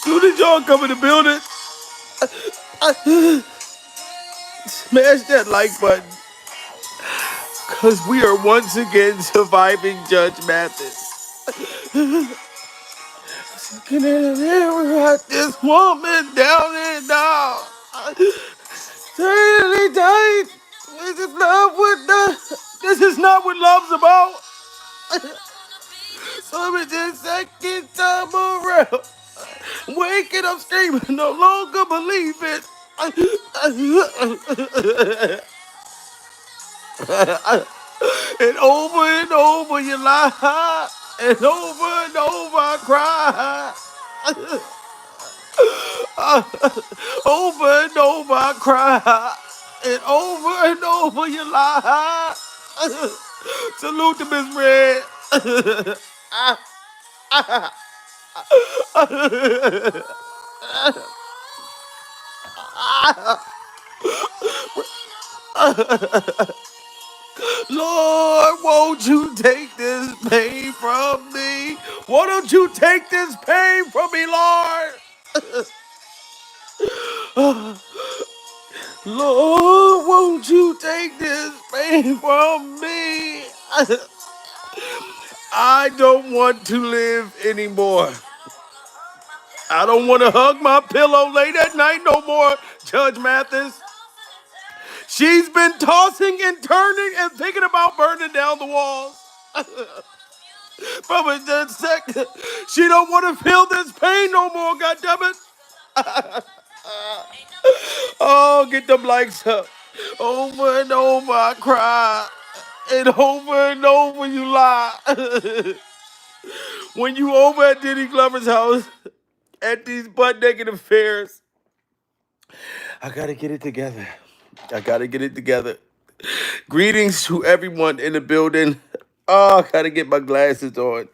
Soon as y'all come in the building, smash that like button. Because we are once again surviving Judge Mathis. Can I got this woman down and down? Really tight. This is love with the. This is not what love's about. So it's the second time around. Waking up screaming, no longer believe it. And over you lie. And over I cry. Over and over I cry. And over you lie. Salute to Miss Red. Lord, won't you take this pain from me? Why don't you take this pain from me, Lord? Lord, won't you take this pain from me? I don't want to live anymore. I don't want to hug my pillow late at night no more, Judge Mathis. She's been tossing and turning and thinking about burning down the walls. From a dead second, she don't want to feel this pain no more, goddammit. Oh, get them likes up. Over and over I cry. And over you lie. When you over at Diddy Glover's house at these butt naked affairs, I gotta get it together. I gotta get it together. Greetings to everyone in the building. Oh, I gotta get my glasses on.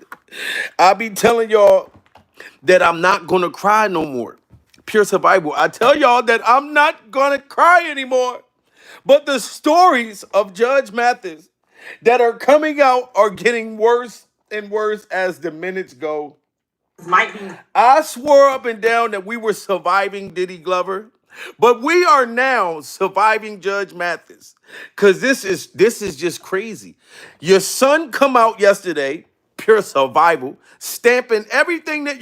I be telling y'all that I'm not gonna cry no more. Pure survival. I tell y'all that I'm not gonna cry anymore. But the stories of Judge Mathis that are coming out are getting worse and worse as the minutes go. I swore up and down that we were surviving Diddy Glover, but we are now surviving Judge Mathis. Cause this is just crazy. Your son come out yesterday, pure survival, stamping everything that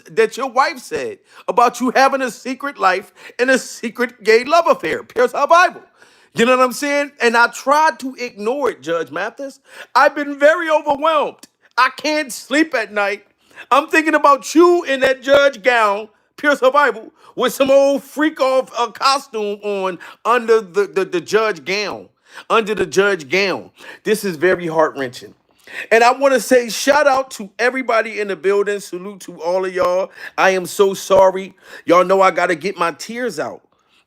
that your wife said about you having a secret life and a secret gay love affair. Pure survival. You know what I'm saying? And I tried to ignore it, Judge Mathis. I've been very overwhelmed. I can't sleep at night. I'm thinking about you in that judge gown, pure survival, with some old freak off costume on under the judge gown. Under the judge gown. This is very heart wrenching. And I want to say shout out to everybody in the building. Salute to all of y'all. I am so sorry. Y'all know I got to get my tears out.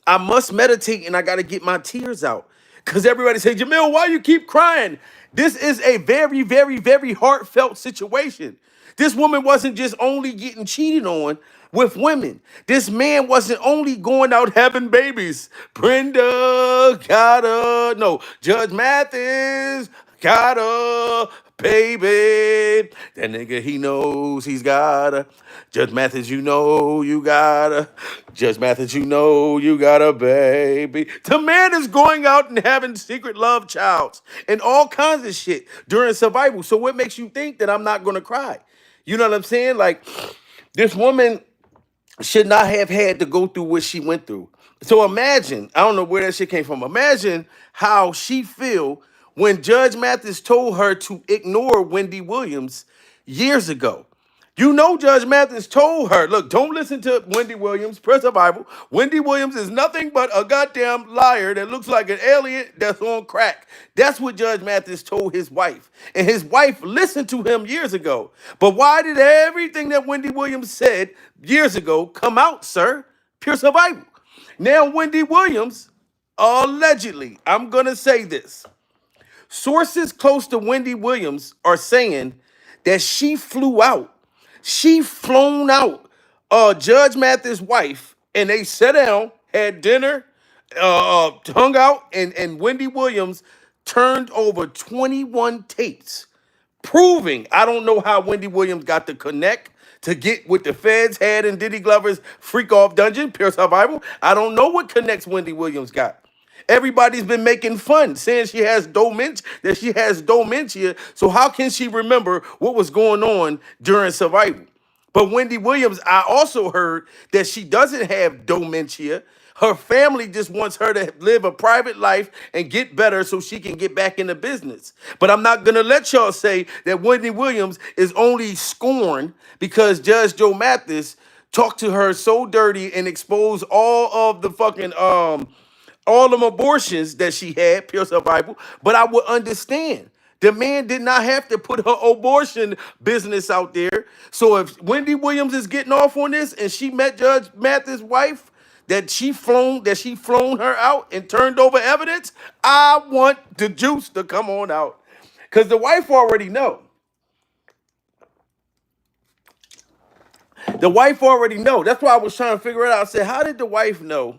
I must meditate and I got to get my tears out. Because everybody say, Jamil, why you keep crying? This is a very, very, very heartfelt situation. This woman wasn't just only getting cheated on with women. This man wasn't only going out having babies. Brenda got a, no, Judge Mathis got a baby. That nigga, he knows he's got a. Judge Mathis, you know you got a. Judge Mathis, you know you got a baby. The man is going out and having secret love childs and all kinds of shit during survival. So what makes you think that I'm not going to cry? You know what I'm saying? Like, this woman should not have had to go through what she went through. So imagine, I don't know where that shit came from. Imagine how she feel when Judge Mathis told her to ignore Wendy Williams years ago. You know, Judge Mathis told her, look, don't listen to Wendy Williams, press the Bible. Wendy Williams is nothing but a goddamn liar that looks like an alien that's on crack. That's what Judge Mathis told his wife. And his wife listened to him years ago. But why did everything that Wendy Williams said years ago come out, sir? Pure survival. Now, Wendy Williams, allegedly, I'm going to say this. Sources close to Wendy Williams are saying that she flew out. She flown out Judge Mathis' wife, and they sat down, had dinner, hung out, and Wendy Williams turned over 21 tapes, proving, I don't know how Wendy Williams got to connect to get what the feds had in Diddy Glover's freak off dungeon, pure survival. I don't know what connects Wendy Williams got. Everybody's been making fun, saying she has dementia, that she has dementia. So how can she remember what was going on during survival? But Wendy Williams, I also heard that she doesn't have dementia. Her family just wants her to live a private life and get better so she can get back into business. But I'm not gonna let y'all say that Wendy Williams is only scorned because Judge Joe Mathis talked to her so dirty and exposed all of the fucking all them abortions that she had, pure survival. But I would understand. The man did not have to put her abortion business out there. So if Wendy Williams is getting off on this and she met Judge Mathis' wife, that she flown her out and turned over evidence, I want the juice to come on out. Because the wife already know. The wife already know. That's why I was trying to figure it out. I said, how did the wife know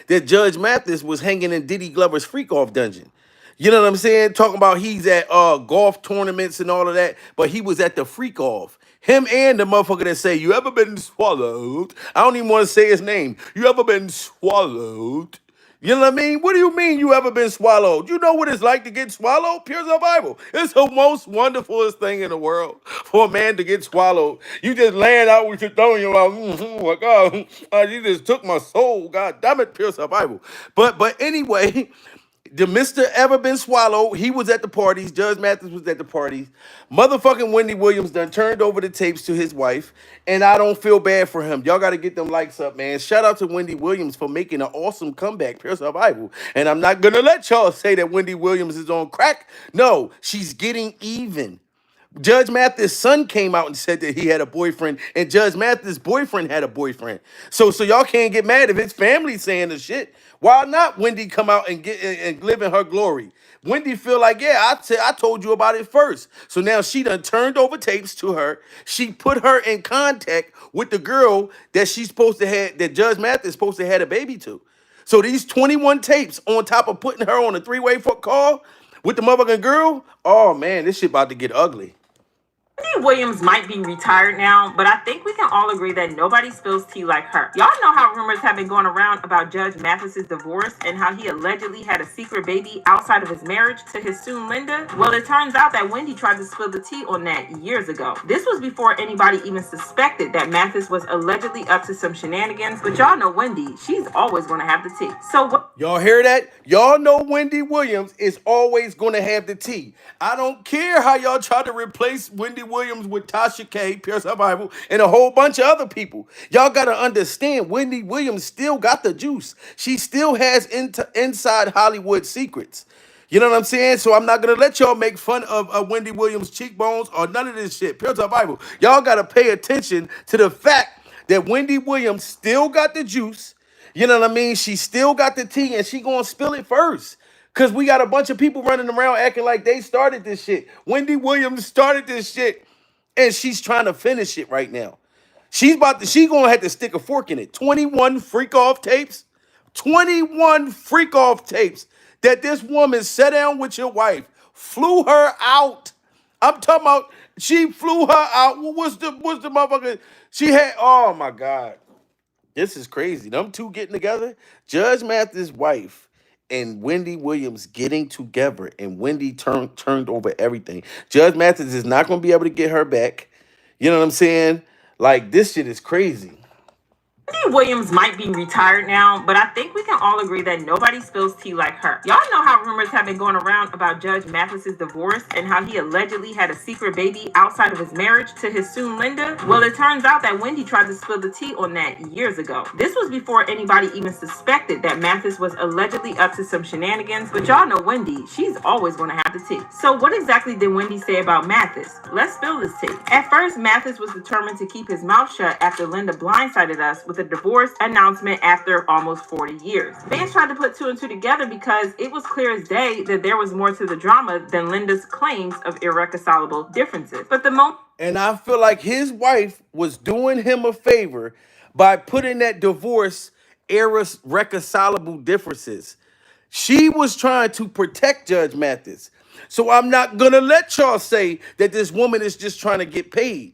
that Judge Mathis was hanging in Diddy Glover's freak off dungeon? You know what I'm saying? Talking about he's at golf tournaments and all of that, but he was at the freak off. Him and the motherfucker that say, you ever been swallowed? I don't even want to say his name. You ever been swallowed? You know what I mean? What do you mean you ever been swallowed? You know what it's like to get swallowed? Pure survival. It's the most wonderfulest thing in the world for a man to get swallowed. You just laying out with your thumb in your mouth. My God, you just took my soul. God damn it, pure survival. But anyway, the Mr. Ever Been Swallowed, he was at the parties. Judge Mathis was at the parties. Motherfucking Wendy Williams done turned over the tapes to his wife, and I don't feel bad for him. Y'all got to get them likes up, man. Shout out to Wendy Williams for making an awesome comeback, pure survival. And I'm not going to let y'all say that Wendy Williams is on crack. No, she's getting even. Judge Mathis' son came out and said that he had a boyfriend, and Judge Mathis' boyfriend had a boyfriend. So y'all can't get mad if his family saying the shit. Why not Wendy come out and get and live in her glory? Wendy feel like, yeah, I told you about it first. So now she done turned over tapes to her. She put her in contact with the girl that she's supposed to have, that Judge Mathis supposed to had a baby to. So these 21 tapes on top of putting her on a three-way call with the motherfucking girl, oh man, this shit about to get ugly. Wendy Williams might be retired now, but I think we can all agree that nobody spills tea like her. Y'all know how rumors have been going around about Judge Mathis's divorce and how he allegedly had a secret baby outside of his marriage to his soon Linda? Well, it turns out that Wendy tried to spill the tea on that years ago. This was before anybody even suspected that Mathis was allegedly up to some shenanigans, but y'all know Wendy, she's always going to have the tea. So what? Y'all hear that? Y'all know Wendy Williams is always going to have the tea. I don't care how y'all try to replace Wendy Williams with Tasha K, Pure Survival, and a whole bunch of other people. Y'all got to understand, Wendy Williams still got the juice. She still has inside Hollywood secrets. You know what I'm saying? So I'm not going to let y'all make fun of Wendy Williams' cheekbones or none of this shit. Pure Survival. Y'all got to pay attention to the fact that Wendy Williams still got the juice. You know what I mean? She still got the tea, and she going to spill it first. Because we got a bunch of people running around acting like they started this shit. Wendy Williams started this shit, and she's trying to finish it right now. She going to have to stick a fork in it. 21 freak-off tapes. 21 freak-off tapes that this woman sat down with your wife, flew her out. I'm talking about she flew her out. What's the motherfucker? She had, oh, my God. This is crazy. Them two getting together. Judge Mathis' wife and Wendy Williams getting together, and Wendy turned over everything. Judge Mathis is not going to be able to get her back. You know what I'm saying? Like, this shit is crazy. Wendy Williams might be retired now, but I think we can all agree that nobody spills tea like her. Y'all know how rumors have been going around about Judge Mathis's divorce and how he allegedly had a secret baby outside of his marriage to his soon Linda? Well, it turns out that Wendy tried to spill the tea on that years ago. This was before anybody even suspected that Mathis was allegedly up to some shenanigans, but y'all know Wendy, she's always going to have the tea. So what exactly did Wendy say about Mathis? Let's spill this tea. At first, Mathis was determined to keep his mouth shut after Linda blindsided us with a divorce announcement after almost 40 years. Fans tried to put two and two together because it was clear as day that there was more to the drama than Linda's claims of irreconcilable differences. But the moment... And I feel like his wife was doing him a favor by putting that divorce irreconcilable differences. She was trying to protect Judge Mathis. So I'm not going to let y'all say that this woman is just trying to get paid.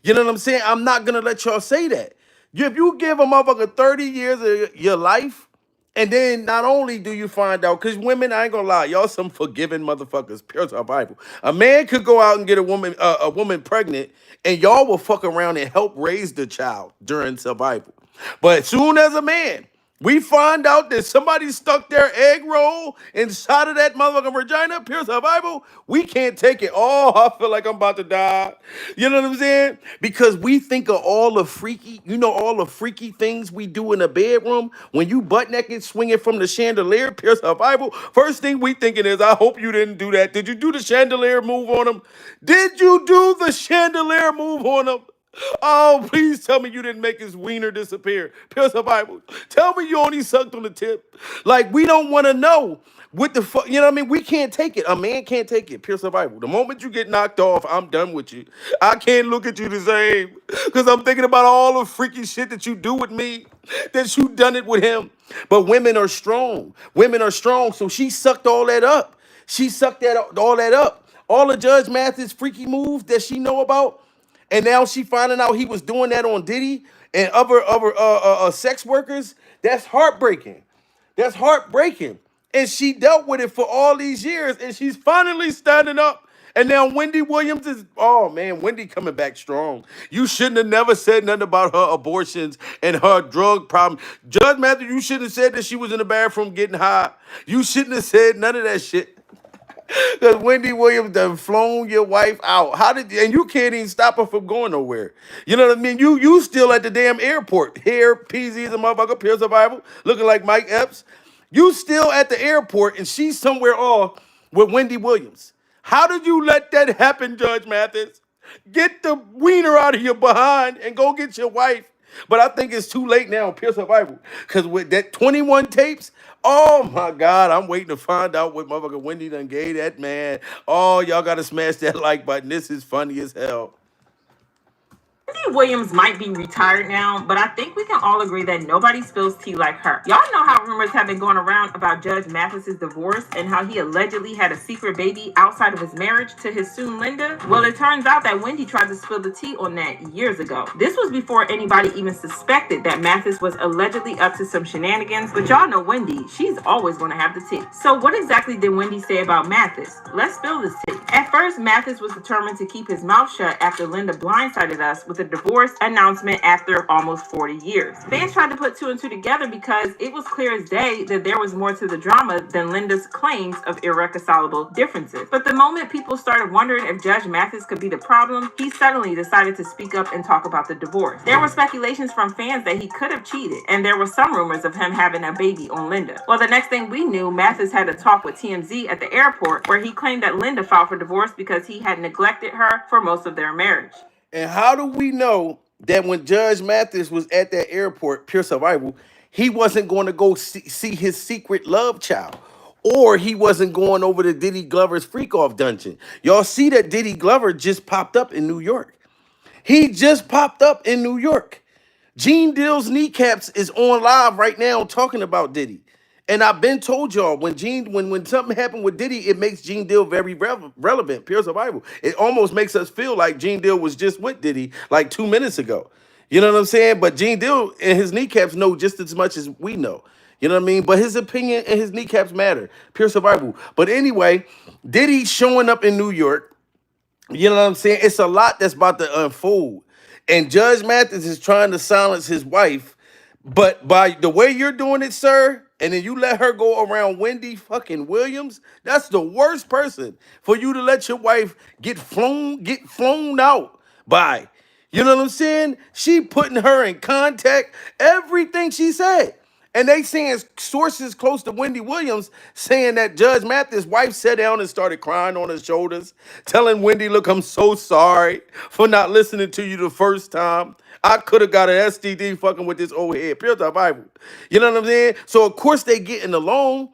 You know what I'm saying? I'm not gonna let y'all say that. If you give a motherfucker 30 years of your life, and then not only do you find out, because women, I ain't gonna lie, y'all some forgiving motherfuckers. Pure to our Bible. A man could go out and get a woman pregnant, and y'all will fuck around and help raise the child during survival. But as soon as a man, we find out that somebody stuck their egg roll inside of that motherfucking vagina, pure survival, we can't take it. Oh, I feel like I'm about to die. You know what I'm saying? Because we think of all the freaky, all the freaky things we do in the bedroom. When you butt naked swinging from the chandelier, pure survival, first thing we thinking is, I hope you didn't do that. Did you do the chandelier move on him? Did you do the chandelier move on him? Oh, please tell me you didn't make his wiener disappear. Pure survival. Tell me you only sucked on the tip. Like, we don't want to know what the fuck. You know what I mean? We can't take it. A man can't take it. Pure survival. The moment you get knocked off, I'm done with you. I can't look at you the same because I'm thinking about all the freaky shit that you do with me, that you done it with him. But women are strong. Women are strong. So she sucked all that up. She sucked all that up. All the Judge Mathis freaky moves that she know about. And now she finding out he was doing that on Diddy and other sex workers. That's heartbreaking. That's heartbreaking. And she dealt with it for all these years, and she's finally standing up. And now Wendy Williams is, oh man, Wendy coming back strong. You shouldn't have never said nothing about her abortions and her drug problem. Judge Mathis, you shouldn't have said that she was in the bathroom getting high. You shouldn't have said none of that shit. Because Wendy Williams done flown your wife out. And you can't even stop her from going nowhere. You know what I mean? You still at the damn airport. Here, PZ is a motherfucker, pure survival, looking like Mike Epps. You still at the airport and she's somewhere off with Wendy Williams. How did you let that happen, Judge Mathis? Get the wiener out of your behind and go get your wife. But I think it's too late now, pure survival. Because with that 21 tapes, oh my God, I'm waiting to find out what motherfucker Wendy done gave that man. Oh, y'all got to smash that like button. This is funny as hell. Wendy Williams might be retired now, but I think we can all agree that nobody spills tea like her. Y'all know how rumors have been going around about Judge Mathis's divorce and how he allegedly had a secret baby outside of his marriage to his soon Linda? Well, it turns out that Wendy tried to spill the tea on that years ago. This was before anybody even suspected that Mathis was allegedly up to some shenanigans, but y'all know Wendy, she's always going to have the tea. So what exactly did Wendy say about Mathis? Let's spill this tea. At first, Mathis was determined to keep his mouth shut after Linda blindsided us with a divorce announcement after almost 40 years. Fans tried to put two and two together because it was clear as day that there was more to the drama than Linda's claims of irreconcilable differences. But the moment people started wondering if Judge Mathis could be the problem, he suddenly decided to speak up and talk about the divorce. There were speculations from fans that he could have cheated, and there were some rumors of him having a baby on Linda. Well, the next thing we knew, Mathis had a talk with TMZ at the airport where he claimed that Linda filed for divorce because he had neglected her for most of their marriage. And how do we know that when Judge Mathis was at that airport, pure survival, he wasn't going to go see his secret love child? Or he wasn't going over to Diddy Glover's freak off dungeon? Y'all see that Diddy Glover just popped up in New York. He just popped up in New York. Gene Dill's kneecaps is on live right now talking about Diddy. And I've been told y'all when something happened with Diddy, it makes Gene Deal very relevant. Pure survival. It almost makes us feel like Gene Deal was just with Diddy like 2 minutes ago. You know what I'm saying? But Gene Deal and his kneecaps know just as much as we know. You know what I mean? But his opinion and his kneecaps matter. Pure survival. But anyway, Diddy showing up in New York. You know what I'm saying? It's a lot that's about to unfold. And Judge Mathis is trying to silence his wife. But by the way you're doing it, sir, and then you let her go around Wendy fucking Williams, that's the worst person for you to let your wife get flown out by. You know what I'm saying? She putting her in contact, everything she said. And they saying sources close to Wendy Williams saying that Judge Mathis' wife sat down and started crying on his shoulders, telling Wendy, look, I'm so sorry for not listening to you the first time. I could have got an STD fucking with this old head. Pure survival. You know what I'm saying? So, of course, they getting along.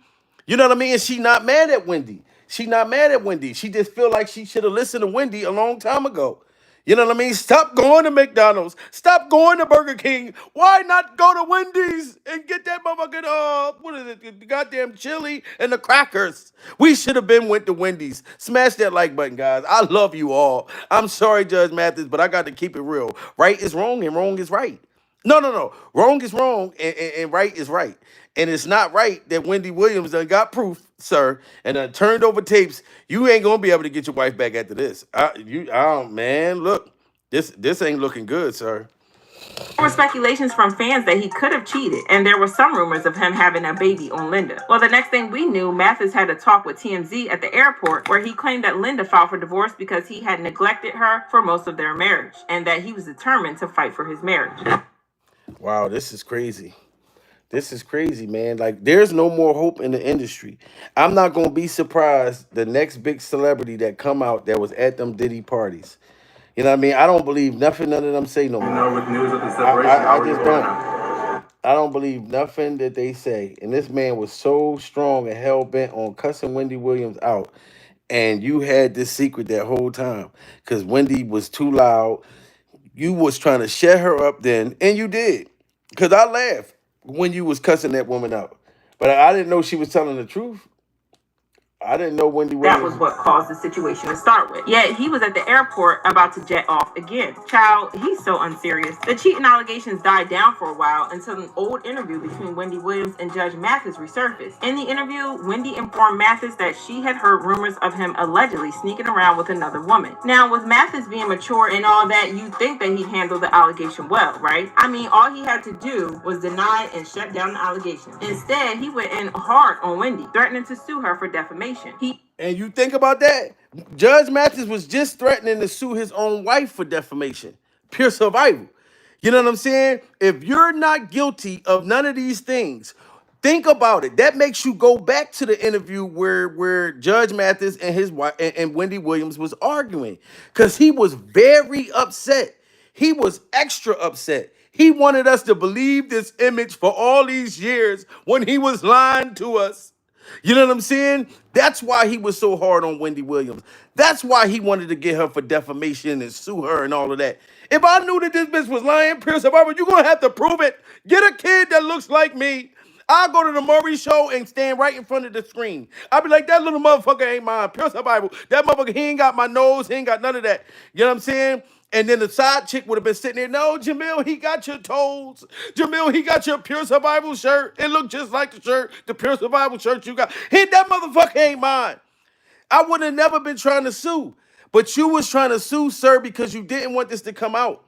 You know what I mean? And she not mad at Wendy. She not mad at Wendy. She just feel like she should have listened to Wendy a long time ago. You know what I mean? Stop going to McDonald's. Stop going to Burger King. Why not go to Wendy's and get that motherfucking what is it? The goddamn chili and the crackers. We should have been went to Wendy's. Smash that like button, guys. I love you all. I'm sorry, Judge Mathis, but I got to keep it real. Right is wrong and wrong is right. No, no, no. Wrong is wrong and right is right. And it's not right that Wendy Williams done got proof, sir, and done turned over tapes. You ain't gonna be able to get your wife back after this. Man, look, this ain't looking good, sir. There were speculations from fans that he could have cheated, and there were some rumors of him having a baby on Linda. Well, the next thing we knew, Mathis had a talk with TMZ at the airport where he claimed that Linda filed for divorce because he had neglected her for most of their marriage, and that he was determined to fight for his marriage. Wow, this is crazy. This is crazy, man. Like, there's no more hope in the industry. I'm not gonna be surprised the next big celebrity that come out that was at them Diddy parties. You know what I mean? I don't believe nothing none of them say no more. You know, with news of the separation, I just don't. I don't believe nothing that they say. And this man was so strong and hell bent on cussing Wendy Williams out. And you had this secret that whole time because Wendy was too loud. You was trying to shut her up then, and you did. Because I laughed when you was cussing that woman out. But I didn't know she was telling the truth. I didn't know Wendy Williams. That was what caused the situation to start with. Yet he was at the airport about to jet off again. Child, he's so unserious. The cheating allegations died down for a while until an old interview between Wendy Williams and Judge Mathis resurfaced. In the interview, Wendy informed Mathis that she had heard rumors of him allegedly sneaking around with another woman. Now, with Mathis being mature and all that, you'd think that he'd handle the allegation well, right? I mean, all he had to do was deny and shut down the allegation. Instead, he went in hard on Wendy, threatening to sue her for defamation. And you think about that? Judge Mathis was just threatening to sue his own wife for defamation. Pure survival. You know what I'm saying? If you're not guilty of none of these things, think about it. That makes you go back to the interview where Judge Mathis and his wife and Wendy Williams was arguing. Because he was very upset. He was extra upset. He wanted us to believe this image for all these years when he was lying to us. You know what I'm saying? That's why he was so hard on Wendy Williams. That's why he wanted to get her for defamation and sue her and all of that. If I knew that this bitch was lying, Pure Survivor, you're going to have to prove it. Get a kid that looks like me. I'll go to the Murray show and stand right in front of the screen. I'll be like, that little motherfucker ain't mine. Pure Survival. That motherfucker, he ain't got my nose. He ain't got none of that. You know what I'm saying? And then the side chick would have been sitting there. No, Jamil, he got your toes. Jamil, he got your Pure Survival shirt. It looked just like the shirt, the Pure Survival shirt you got. That motherfucker ain't mine. I would have never been trying to sue. But you was trying to sue, sir, because you didn't want this to come out.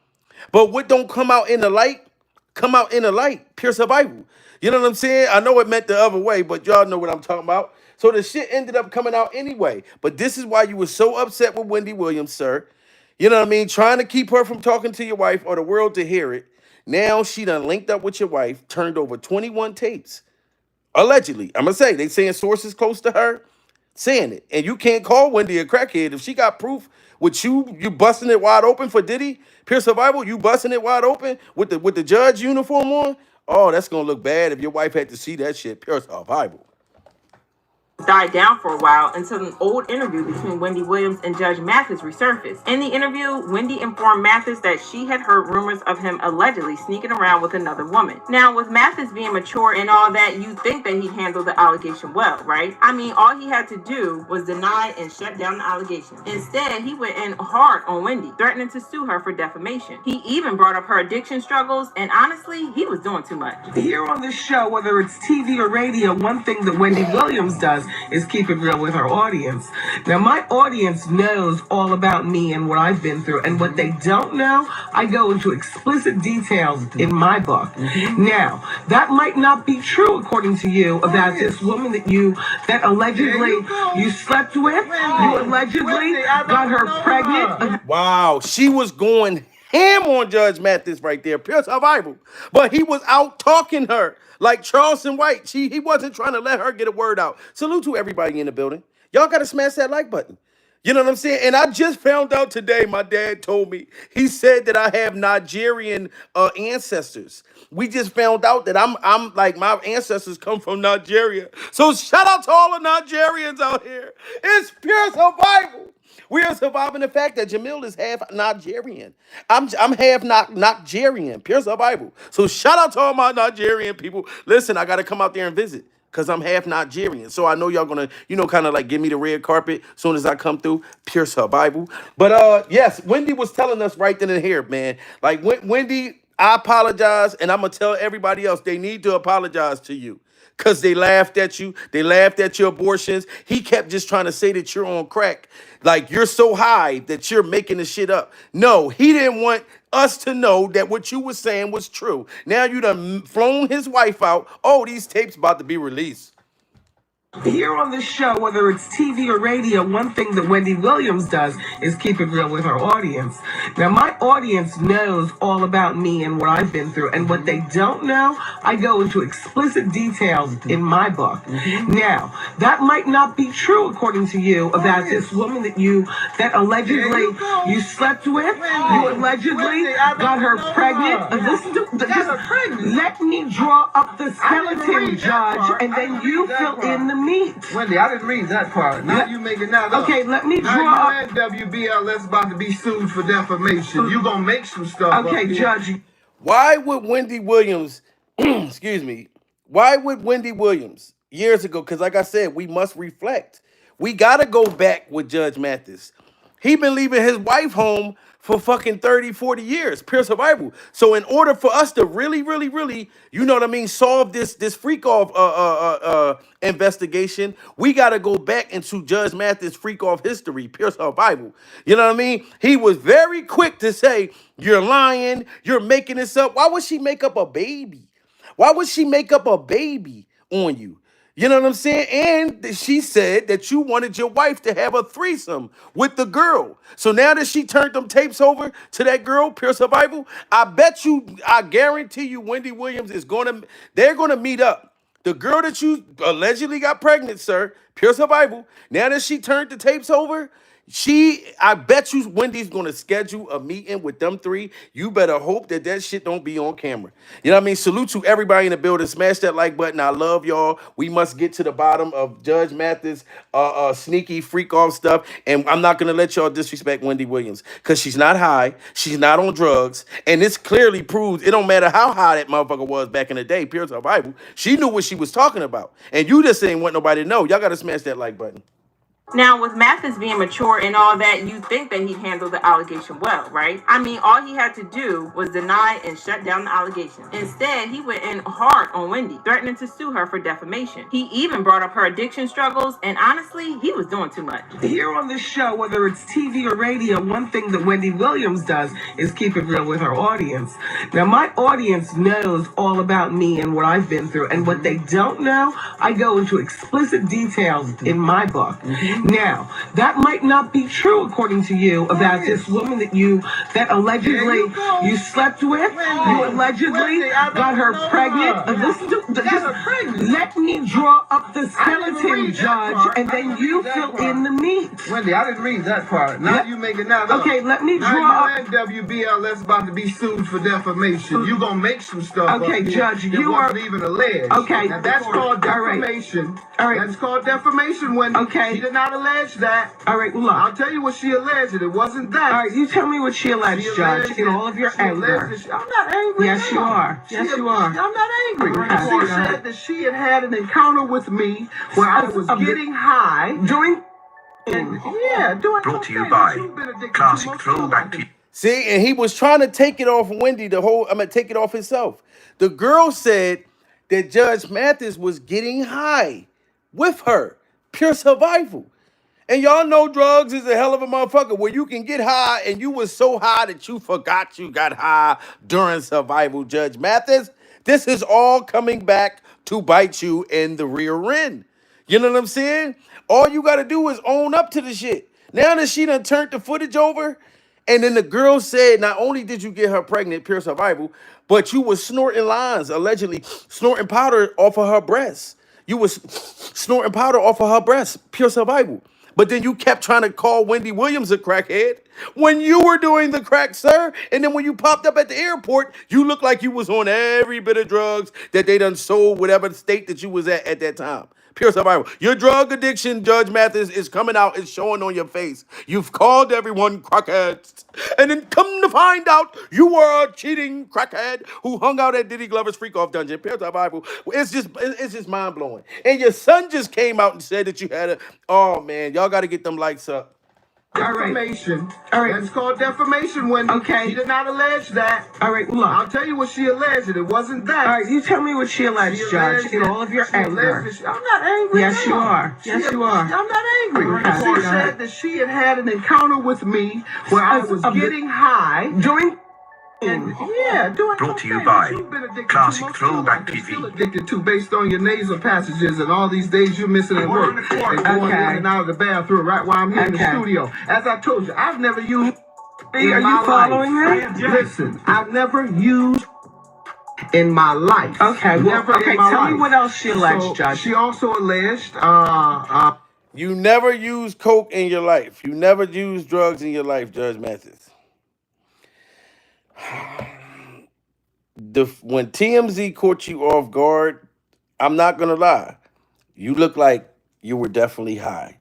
But what don't come out in the light, come out in the light. Pure Survival. You know what I'm saying? I know it meant the other way, but y'all know what I'm talking about. So the shit ended up coming out anyway. But this is why you were so upset with Wendy Williams, sir. You know what I mean? Trying to keep her from talking to your wife or the world to hear it. Now she done linked up with your wife, turned over 21 tapes. Allegedly. I'm going to say, they saying sources close to her saying it. And you can't call Wendy a crackhead. If she got proof with you busting it wide open for Diddy, Pure Survival, you busting it wide open with the judge uniform on. Oh, that's going to look bad if your wife had to see that shit. Pure Survival. Died down for a while until an old interview between Wendy Williams and Judge Mathis resurfaced. In the interview, Wendy informed Mathis that she had heard rumors of him allegedly sneaking around with another woman. Now, with Mathis being mature and all that, you'd think that he'd handle the allegation well, right? I mean, all he had to do was deny and shut down the allegation. Instead, he went in hard on Wendy, threatening to sue her for defamation. He even brought up her addiction struggles, and honestly, he was doing too much. Here on this show, whether it's TV or radio, one thing that Wendy Williams does is keep it real with her audience. Now, my audience knows all about me and what I've been through, and what they don't know, I go into explicit details in my book. Now, that might not be true, according to you, about this woman that allegedly you slept with. You allegedly got her pregnant. Wow, she was going ham on Judge Mathis right there. Pure Survival. But he was out talking her. Like Charleston White, he wasn't trying to let her get a word out. Salute to everybody in the building. Y'all got to smash that like button. You know what I'm saying? And I just found out today, my dad told me, he said that I have Nigerian ancestors. We just found out that I'm like, my ancestors come from Nigeria. So shout out to all the Nigerians out here. It's Pure Survival. We are surviving the fact that Jamil is half Nigerian. I'm half Nigerian. Pure survival. So shout out to all my Nigerian people. Listen, I gotta come out there and visit. Cause I'm half Nigerian. So I know y'all gonna, kind of like give me the red carpet as soon as I come through. Pure survival. But yes, Wendy was telling us right then and here, man. Like Wendy, I apologize, and I'm gonna tell everybody else they need to apologize to you. Because they laughed at you. They laughed at your abortions. He kept just trying to say that you're on crack. Like you're so high that you're making the shit up. No, he didn't want us to know that what you were saying was true. Now you done flown his wife out. Oh, these tapes about to be released. Here on the show, whether it's TV or radio, one thing that Wendy Williams does is keep it real with her audience. Now, my audience knows all about me and what I've been through, and what they don't know, I go into explicit details in my book. Now, that might not be true according to you about this woman that allegedly you slept with. You allegedly got her pregnant. Let me draw up the skeleton, Judge, and then you fill in the meat. Wendy, I didn't read that part. Now you making that up. Okay, let me draw now up. you and WBLS about to be sued for defamation. You gonna make some stuff. Okay, Judge. Why would Wendy Williams, excuse me, why would Wendy Williams years ago, because like I said, we must reflect. We got to go back with Judge Mathis. He been leaving his wife home for fucking 30, 40 years, pure survival. So in order for us to really, really, really, solve this freak off investigation, we got to go back into Judge Mathis freak off history, pure survival. You know what I mean? He was very quick to say, you're lying, you're making this up. Why would she make up a baby? Why would she make up a baby on you? You know what I'm saying? And she said that you wanted your wife to have a threesome with the girl. So now that she turned them tapes over to that girl, pure survival, I guarantee you Wendy Williams they're gonna meet up. The girl that you allegedly got pregnant, sir, pure survival, now that she turned the tapes over, I bet you Wendy's gonna schedule a meeting with them three. You better hope that shit don't be on camera. You know what I mean? Salute to everybody in the building. Smash that like button. I love y'all. We must get to the bottom of Judge Mathis sneaky freak off stuff. And I'm not gonna let y'all disrespect Wendy Williams because she's not high. She's not on drugs. And this clearly proves it don't matter how high that motherfucker was back in the day, pure survival. She knew what she was talking about. And you just ain't want nobody to know. Y'all gotta smash that like button. Now, with Mathis being mature and all that, you think that he'd handle the allegation well, right? I mean, all he had to do was deny and shut down the allegation. Instead, he went in hard on Wendy, threatening to sue her for defamation. He even brought up her addiction struggles, and honestly, he was doing too much. Here on this show, whether it's TV or radio, one thing that Wendy Williams does is keep it real with her audience. Now, my audience knows all about me and what I've been through, and what they don't know, I go into explicit details in my book. Now, that might not be true according to you about this woman that allegedly you slept with. You allegedly got her pregnant. Let me draw up the skeleton, Judge, and then you fill in the meat. Wendy, I didn't read that part. Now you making that up. Okay, let me draw now you and WBLS about to be sued for defamation. You gonna make some stuff. Okay, Judge, you wasn't even alleged. Okay, now that's called defamation. All right. That's called defamation, Wendy. Okay. She did not allege that. All right, look. I'll tell you what she alleged. It wasn't that. All right, you tell me what she alleged, Judge, in all of your anger. I'm not angry. Yes, you are. Yes, you are. I'm not angry. Okay. She said that she had an encounter with me where I was getting high. Doing Brought to you by Classic Throwback. See, and he was trying to take it off Wendy take it off himself. The girl said that Judge Mathis was getting high with her. Pure survival. And y'all know drugs is a hell of a motherfucker where you can get high and you was so high that you forgot you got high during survival, Judge Mathis. This is all coming back to bite you in the rear end. You know what I'm saying? All you got to do is own up to the shit. Now that she done turned the footage over, and then the girl said, not only did you get her pregnant, pure survival, but you was snorting lines, allegedly snorting powder off of her breasts. You was snorting powder off of her breasts, pure survival. But then you kept trying to call Wendy Williams a crackhead when you were doing the crack, sir. And then when you popped up at the airport, you looked like you was on every bit of drugs that they done sold, whatever state that you was at that time. Pure survival. Your drug addiction, Judge Mathis, is coming out. It's showing on your face. You've called everyone crackheads. And then come to find out you were a cheating crackhead who hung out at Diddy Glover's freak off dungeon. Pure survival. It's just mind blowing. And your son just came out and said that you had a. Oh man, y'all got to get them likes up. Defamation. All right. That's called defamation, Wendy. Okay. She did not allege that. All right, look. I'll tell you what she alleged. It wasn't that. All right, you tell me what she alleged, Judge, in all of your anger. I'm not angry. Yes, you are. Yes, you are. I'm not angry. Okay. She said that she had an encounter with me where I was getting high. Doing... Brought to you by Classic Throwback TV. Still addicted to based on your nasal passages and all these days you're missing at work and going in and out of the bathroom right while I'm here in the studio. As I told you, I've never used. Are you following me? Listen, I've never used in my life. Okay, well, tell me what else she alleged, Judge. She also alleged, You never used coke in your life. You never used drugs in your life, Judge Mathis. When TMZ caught you off guard, I'm not gonna lie, you look like you were definitely high.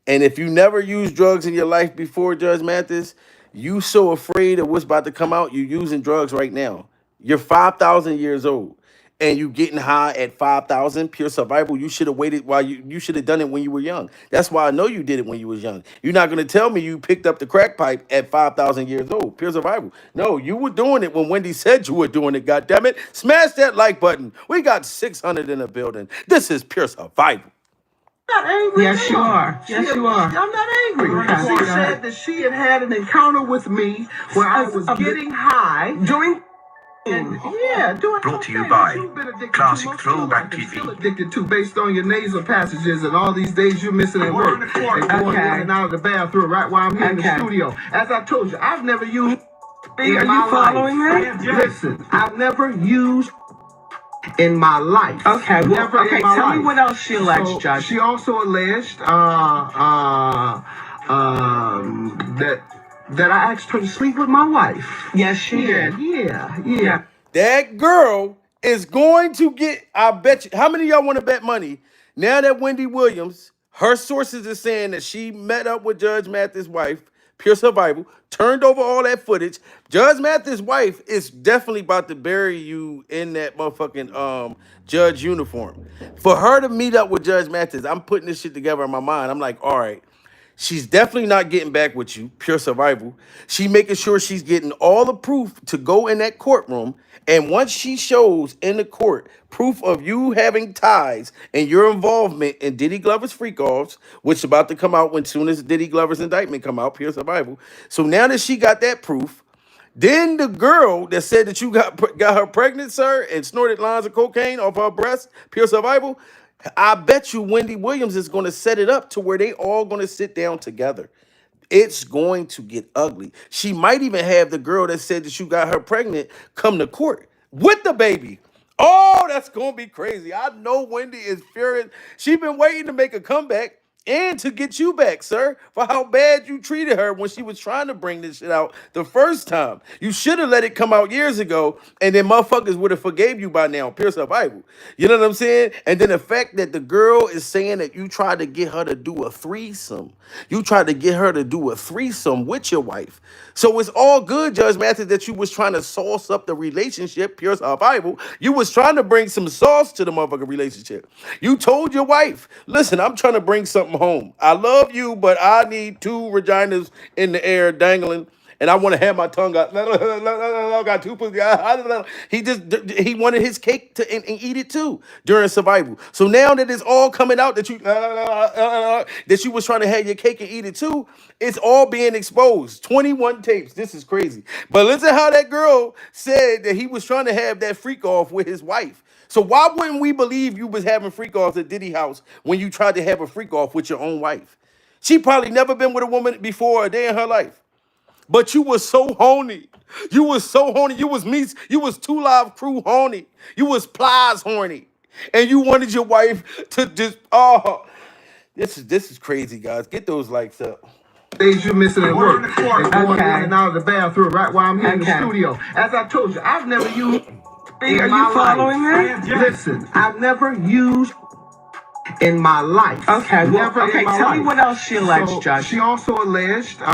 And if you never used drugs in your life before, Judge Mathis, you so afraid of what's about to come out, you using drugs right now. You're 5,000 years old and you getting high at 5,000, pure survival. You should have waited while you should have done it when you were young. That's why I know you did it when you was young. You're not going to tell me you picked up the crack pipe at 5,000 years old, pure survival. No, you were doing it when Wendy said you were doing it, goddammit. Smash that like button. We got 600 in the building. This is pure survival. I'm not angry. Yes, you are. Yes, you are. I'm not angry. She said that she had an encounter with me where I was getting high. Doing... Brought to you by Classic Throwback TV. Still addicted to based on your nasal passages and all these days you're missing at work and going in and out of the bathroom right while I'm here in the studio. As I told you, I've never used. Are you following me? Listen, I've never used in my life. Okay, well, tell me what else she alleged, Judge. She also alleged that I asked her to sleep with my wife. Yes, she did. Yeah. That girl is going to get, I bet you, how many of y'all want to bet money? Now that Wendy Williams, her sources are saying that she met up with Judge Mathis' wife, pure survival, turned over all that footage. Judge Mathis' wife is definitely about to bury you in that motherfucking judge uniform. For her to meet up with Judge Mathis, I'm putting this shit together in my mind. I'm like, all right. She's definitely not getting back with you, pure survival. She making sure she's getting all the proof to go in that courtroom. And once she shows in the court proof of you having ties and your involvement in Diddy Glover's freak-offs, which is about to come out when soon as Diddy Glover's indictment come out, pure survival. So now that she got that proof, then the girl that said that you got her pregnant, sir, and snorted lines of cocaine off her breast, pure survival, I bet you Wendy Williams is going to set it up to where they all going to sit down together. It's going to get ugly. She might even have the girl that said that you got her pregnant come to court with the baby. Oh, that's going to be crazy. I know Wendy is furious. She's been waiting to make a comeback and to get you back, sir, for how bad you treated her when she was trying to bring this shit out the first time. You should have let it come out years ago, and then motherfuckers would have forgave you by now, pure survival. You know what I'm saying? And then the fact that the girl is saying that you tried to get her to do a threesome. You tried to get her to do a threesome with your wife. So it's all good, Judge Mathis, that you was trying to sauce up the relationship, pure survival. You was trying to bring some sauce to the motherfucking relationship. You told your wife, listen, I'm trying to bring something home. I love you, but I need 2 vaginas in the air dangling, and I want to have my tongue out. Got 2 pussy. He wanted his cake to and eat it too during survival. So now that it's all coming out that you was trying to have your cake and eat it too, it's all being exposed. 21 tapes. This is crazy. But listen how that girl said that he was trying to have that freak off with his wife. So why wouldn't we believe you was having freak offs at Diddy house when you tried to have a freak off with your own wife? She probably never been with a woman before a day in her life. But you was so horny. You was so horny. You was me. You was 2 Live Crew horny. You was Plies horny. And you wanted your wife to just, this is crazy, guys. Get those likes up. Days you're missing at work and going in and out of the bathroom right while I'm here in the studio. As I told you, I've never used. Are you following me? Listen, I've never used in my life. Okay, well, Never in my tell life. me what else she alleged, So Judge. she also alleged that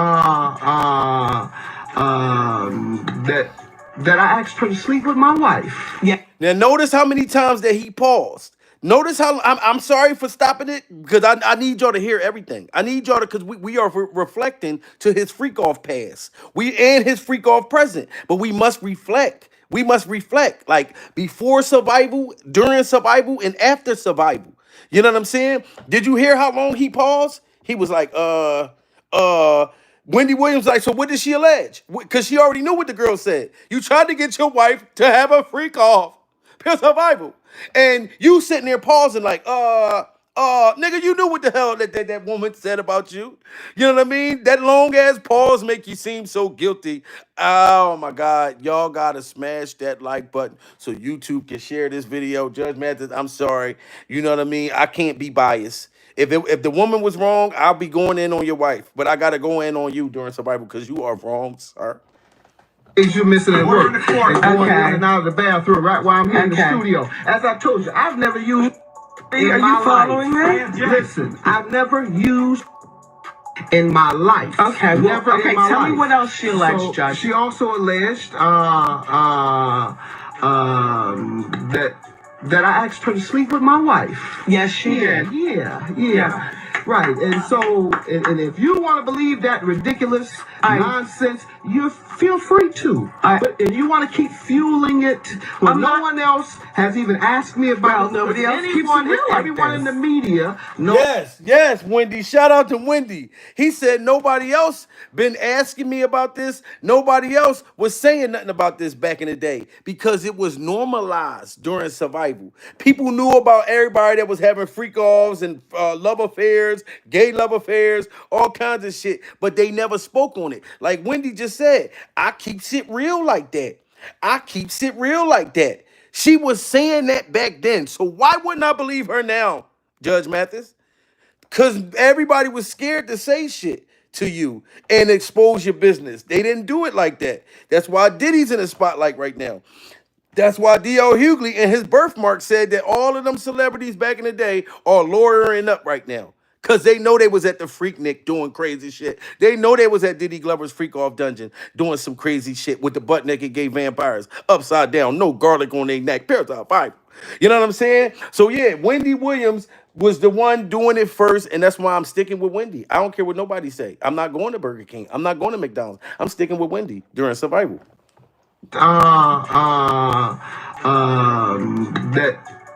I asked her to sleep with my wife. Yeah. Now notice how many times that he paused. Notice how I'm sorry for stopping it because I need y'all to hear everything. I need y'all to because we are reflecting to his freak off past. We and his freak off present, but we must reflect. We must reflect like before survival, during survival, and after survival. You know what I'm saying? Did you hear how long he paused? He was like, Wendy Williams, like, so what did she allege? Because she already knew what the girl said. You tried to get your wife to have a freak off. Pure survival. And you sitting there pausing like, nigga, you knew what the hell that woman said about you. You know what I mean? That long ass pause make you seem so guilty. Oh my God. Y'all gotta smash that like button so YouTube can share this video. Judge Mathis, I'm sorry. You know what I mean? I can't be biased. If the woman was wrong, I'll be going in on your wife. But I gotta go in on you during survival because you are wrong, sir. You missing at work and going in and out of the bathroom right while I'm here in the studio. As I told you, I've never used. Are you following me? Listen, I've never used in my life. Okay, well, never in my tell life. me what else she alleged, So Judge. she also alleged that I asked her to sleep with my wife. Yes, she did. Yeah. Right, and so, and if you want to believe that ridiculous nonsense, you feel free to. But if you want to keep fueling it when no one else has even asked me about it, nobody else keeps anyone, it real like everyone in this. the media knows. Yes, Wendy. Shout out to Wendy. He said nobody else been asking me about this. Nobody else was saying nothing about this back in the day because it was normalized during survival. People knew about everybody that was having freak offs and love affairs, gay love affairs, all kinds of shit, but they never spoke on it. Like Wendy just said, I keep shit real like that. I keep shit real like that. She was saying that back then. So why wouldn't I believe her now, Judge Mathis? Because everybody was scared to say shit to you and expose your business. They didn't do it like that. That's why Diddy's in the spotlight right now. That's why D.L. Hughley in his birthmark said that all of them celebrities back in the day are lawyering up right now. Because they know they was at the Freaknik doing crazy shit. They know they was at Diddy Glover's Freak Off Dungeon doing some crazy shit with the butt naked gay vampires upside down, no garlic on their neck, parasite five. You know what I'm saying? So yeah, Wendy Williams was the one doing it first, and that's why I'm sticking with Wendy. I don't care what nobody say. I'm not going to Burger King. I'm not going to McDonald's. I'm sticking with Wendy during survival.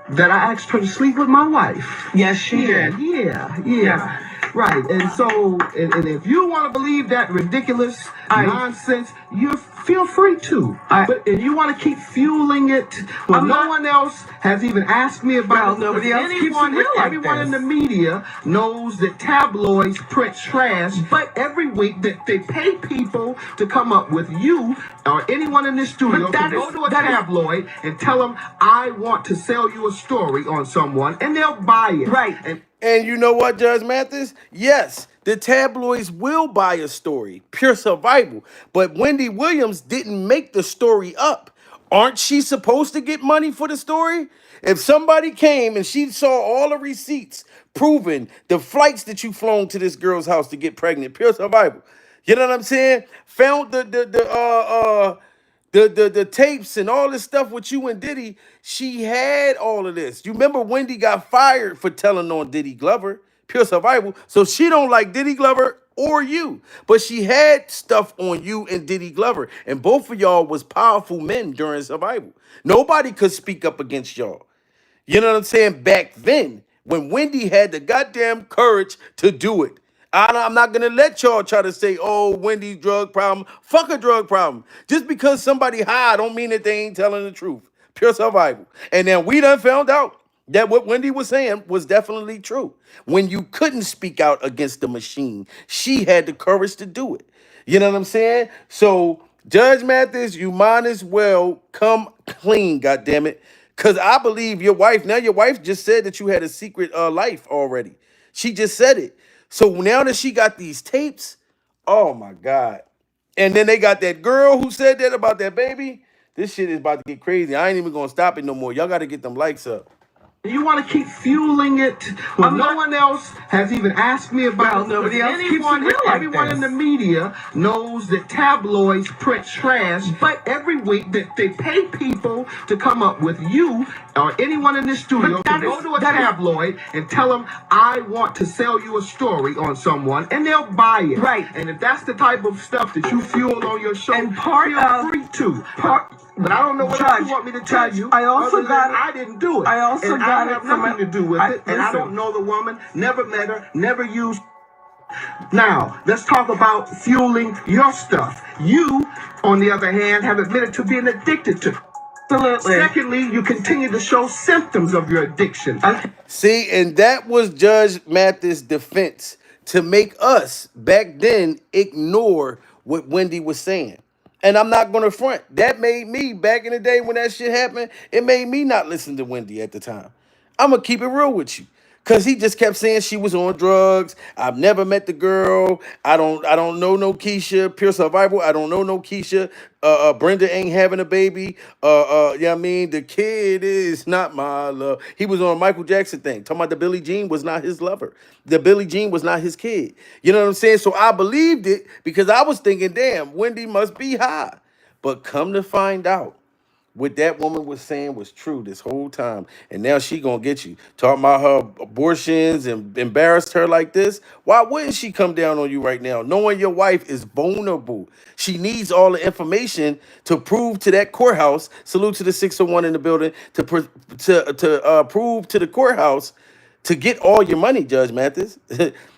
That I asked her to sleep with my wife. Yes, she did. Yeah. Right, and so, and if you want to believe that ridiculous nonsense, you feel free to. But if you want to keep fueling it when no one else has even asked me about it, nobody else keeps it real like everyone this. in the media knows that tabloids print trash, but every week that they pay people to come up with you or anyone in this studio to go to a tabloid and tell them, I want to sell you a story on someone, and they'll buy it. Right. And you know what, Judge Mathis? Yes, the tabloids will buy a story, pure survival. But Wendy Williams didn't make the story up. Aren't she supposed to get money for the story? If somebody came and she saw all the receipts proving the flights that you flown to this girl's house to get pregnant, pure survival. You know what I'm saying? Found the tapes and all this stuff with you and Diddy, she had all of this. You remember Wendy got fired for telling on Diddy Glover, pure survival. So she don't like Diddy Glover or you, but she had stuff on you and Diddy Glover, and both of y'all was powerful men during survival. Nobody could speak up against y'all. You know what I'm saying? Back then, when Wendy had the goddamn courage to do it. I'm not going to let y'all try to say, oh, Wendy's drug problem. Fuck a drug problem. Just because somebody high don't mean that they ain't telling the truth. Pure survival. And then we done found out that what Wendy was saying was definitely true. When you couldn't speak out against the machine, she had the courage to do it. You know what I'm saying? So, Judge Mathis, you might as well come clean, goddammit. Because I believe your wife, now your wife just said that you had a secret life already. She just said it. So now that she got these tapes, oh my God. And then they got that girl who said that about that baby. This shit is about to get crazy. I ain't even going to stop it no more. Y'all got to get them likes up. You want to keep fueling it when no one else has even asked me about it. Nobody else keeps it real like Everyone this. in the media knows that tabloids print trash, but every week that they pay people to come up with you or anyone in this studio to go to a tabloid and tell them, I want to sell you a story on someone, and they'll buy it. Right. And if that's the type of stuff that you fuel on your show, And part feel of- free to. But I don't know what else you want me to tell you. I also other than got it- I didn't do it. I also and got I it have from nothing to do with it. And I don't know the woman, never met her, never used. Now, let's talk about fueling your stuff. You, on the other hand, have admitted to being addicted to. Absolutely. Secondly, you continue to show symptoms of your addiction. See, and that was Judge Mathis' defense to make us back then ignore what Wendy was saying. And I'm not going to front. That made me, back in the day when that shit happened, it made me not listen to Wendy at the time. I'm going to keep it real with you. Cause he just kept saying she was on drugs. I've never met the girl. I don't know no Keisha. Pure survival. I don't know no Keisha. Brenda ain't having a baby. Yeah, I mean, the kid is not my love. He was on a Michael Jackson thing, talking about the Billie Jean was not his lover. The Billie Jean was not his kid. You know what I'm saying? So I believed it because I was thinking, damn, Wendy must be high. But come to find out, what that woman was saying was true this whole time. And now she gonna get you. Talking about her abortions and embarrassed her like this. Why wouldn't she come down on you right now? Knowing your wife is vulnerable. She needs all the information to prove to that courthouse. Salute to the 601 in the building. To prove to the courthouse to get all your money, Judge Mathis.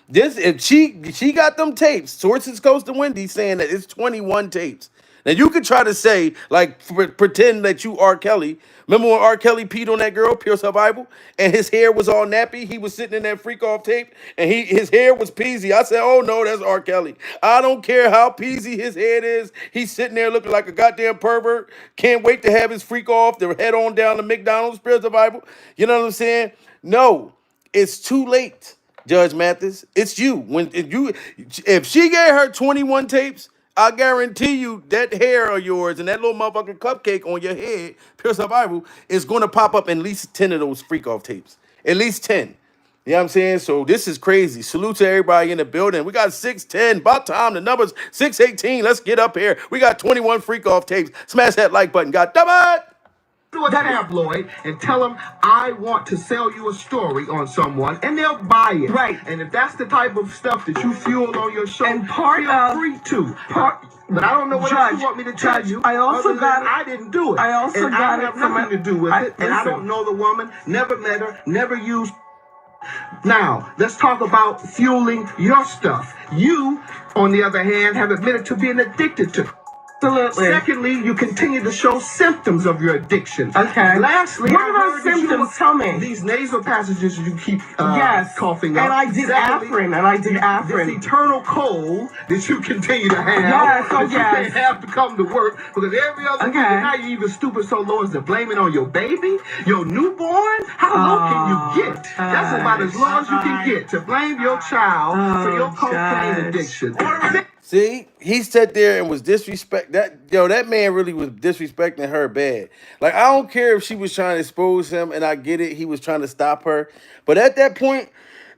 This if she got them tapes. Sources close to Wendy saying that it's 21 tapes. Now you could try to say, like, pretend that you R. Kelly. Remember when R. Kelly peed on that girl, Pure Survival, and his hair was all nappy? He was sitting in that freak off tape, and his hair was peasy. I said, oh no, that's R. Kelly. I don't care how peasy his head is. He's sitting there looking like a goddamn pervert. Can't wait to have his freak off. To head on down to McDonald's, Pure Survival. You know what I'm saying? No, it's too late, Judge Mathis. It's you. If she gave her 21 tapes, I guarantee you that hair of yours and that little motherfucking cupcake on your head, Pure Survival, is going to pop up in at least 10 of those freak off tapes. At least 10. You know what I'm saying? So this is crazy. Salute to everybody in the building. We got 610. About time. The number's 618. Let's get up here. We got 21 freak off tapes. Smash that like button. God damn it! To a tabloid and tell them, I want to sell you a story on someone, and they'll buy it. Right. And if that's the type of stuff that you fuel on your show, And part feel of- free to. But I don't know what else you want me to tell you. I also other than got it- I didn't do it. I also and got I have it from nothing a- to do with it. And I listen. don't know the woman, never met her, never used. Now, let's talk about fueling your stuff. You, on the other hand, have admitted to being addicted to. Absolutely. Secondly, you continue to show symptoms of your addiction. Okay. Lastly, What I are those heard that you symptoms? were- Tell me. These nasal passages you keep Yes. coughing up. And I did Afrin. This eternal cold that you continue to have. Yes, that you yes. can't have to come to work because every other week, Okay. and now you even stupid so low as to blame it on your baby, your newborn. How low can you get? That's about as low as you can get to blame your child for your cocaine Judge. addiction. See, he sat there and was that man really was disrespecting her bad. Like, I don't care if she was trying to expose him, and I get it, he was trying to stop her. But at that point,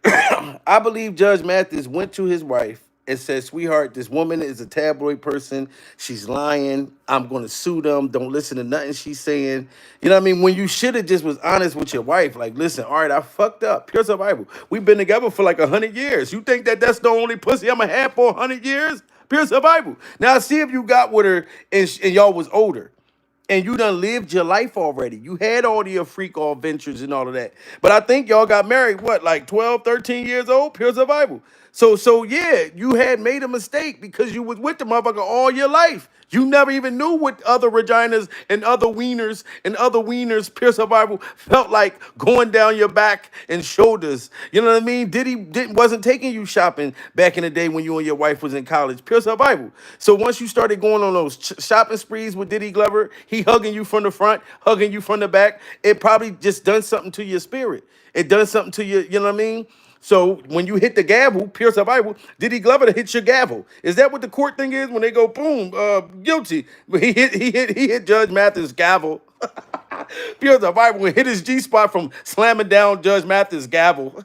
I believe Judge Mathis went to his wife and said, sweetheart, this woman is a tabloid person. She's lying. I'm going to sue them. Don't listen to nothing she's saying. You know what I mean? When you should have just was honest with your wife. Like, listen, all right, I fucked up. Pure Survival. We've been together for like 100 years. You think that that's the only pussy I'm going to have for 100 years? Pure Survival. Now, see if you got with her and y'all was older. And you done lived your life already. You had all your freak off ventures and all of that. But I think y'all got married, what, like 12, 13 years old? Pure Survival. So yeah, you had made a mistake because you was with the motherfucker all your life. You never even knew what other vaginas and other wieners, Pure Survival, felt like going down your back and shoulders. You know what I mean? Diddy wasn't taking you shopping back in the day when you and your wife was in college. Pure Survival. So once you started going on those shopping sprees with Diddy Glover, he hugging you from the front, hugging you from the back, it probably just done something to your spirit. It done something to you, you know what I mean? So when you hit the gavel, Pure Survival, Diddy Glover to hit your gavel. Is that what the court thing is when they go boom, guilty? But he hit Judge Mathis' gavel. Pure survival and hit his G spot from slamming down Judge Mathis' gavel.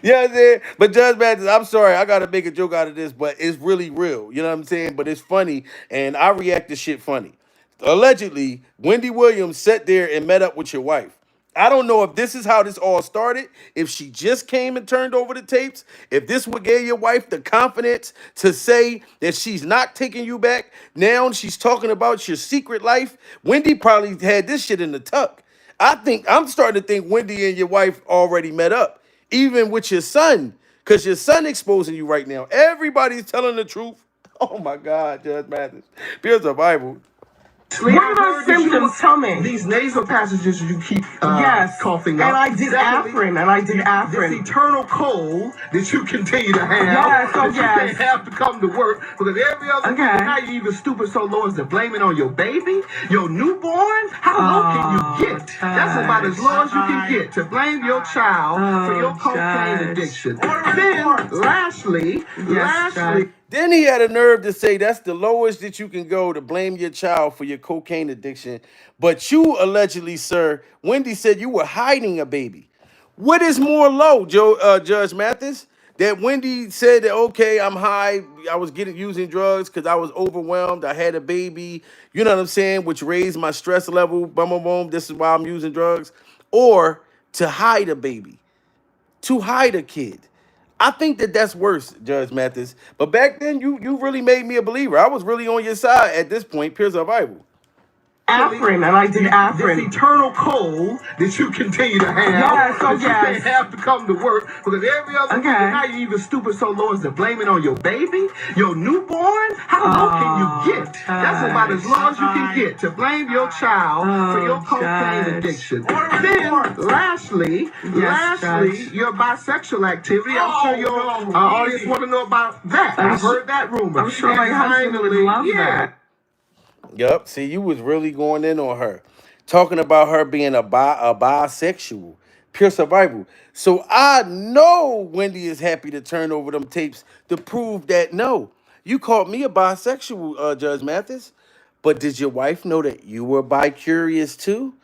You know what I'm saying? But Judge Mathis, I'm sorry, I gotta make a joke out of this, but it's really real. You know what I'm saying? But it's funny, and I react to shit funny. Allegedly, Wendy Williams sat there and met up with your wife. I don't know if this is how this all started, if she just came and turned over the tapes, if this would give your wife the confidence to say that she's not taking you back. Now she's talking about your secret life. Wendy probably had this shit in the tuck. I'm starting to think Wendy and your wife already met up, even with your son, because your son exposing you right now. Everybody's telling the truth. Oh my God, Judge Mathis. Pure survival. What are those symptoms? Tell me. These nasal passages you keep Yes. coughing up. And I did Afrin, and I did Afrin. This eternal cold that you continue to have. Yes, oh, that yes. you can't have to come to work because every other Okay. thing, now you even stupid so low as to blame it on your baby, your newborn. How low can you get? That's about as low as you can get to blame your child for your cocaine Judge. addiction. Then, lastly, Judge. Then he had a nerve to say that's the lowest that you can go to blame your child for your cocaine addiction. But you allegedly, sir, Wendy said you were hiding a baby. What is more low, Judge Mathis? That Wendy said that, okay, I'm high. I was using drugs because I was overwhelmed. I had a baby, you know what I'm saying, which raised my stress level. Boom, boom, boom. This is why I'm using drugs. Or to hide a baby, to hide a kid. I think that that's worse, Judge Mathis. But back then, you really made me a believer. I was really on your side at this point, pure survival. Afrin, and I did Afrin. This eternal cold that you continue to have. Yes, oh, that you yes. can't have to come to work because every other thing, now you even stupid so low as to blame it on your baby, your newborn. How low can you get? That's about as low as you can get to blame your child for your cocaine addiction. Then, lastly, Judge. your bisexual activity. I'm sure your audience want to know about that. I've heard that rumor. I'm sure my And husband would love that. Yup. See, you was really going in on her, talking about her being a bisexual, pure survival. So I know Wendy is happy to turn over them tapes to prove that no, you called me a bisexual, Judge Mathis. But did your wife know that you were bi-curious too?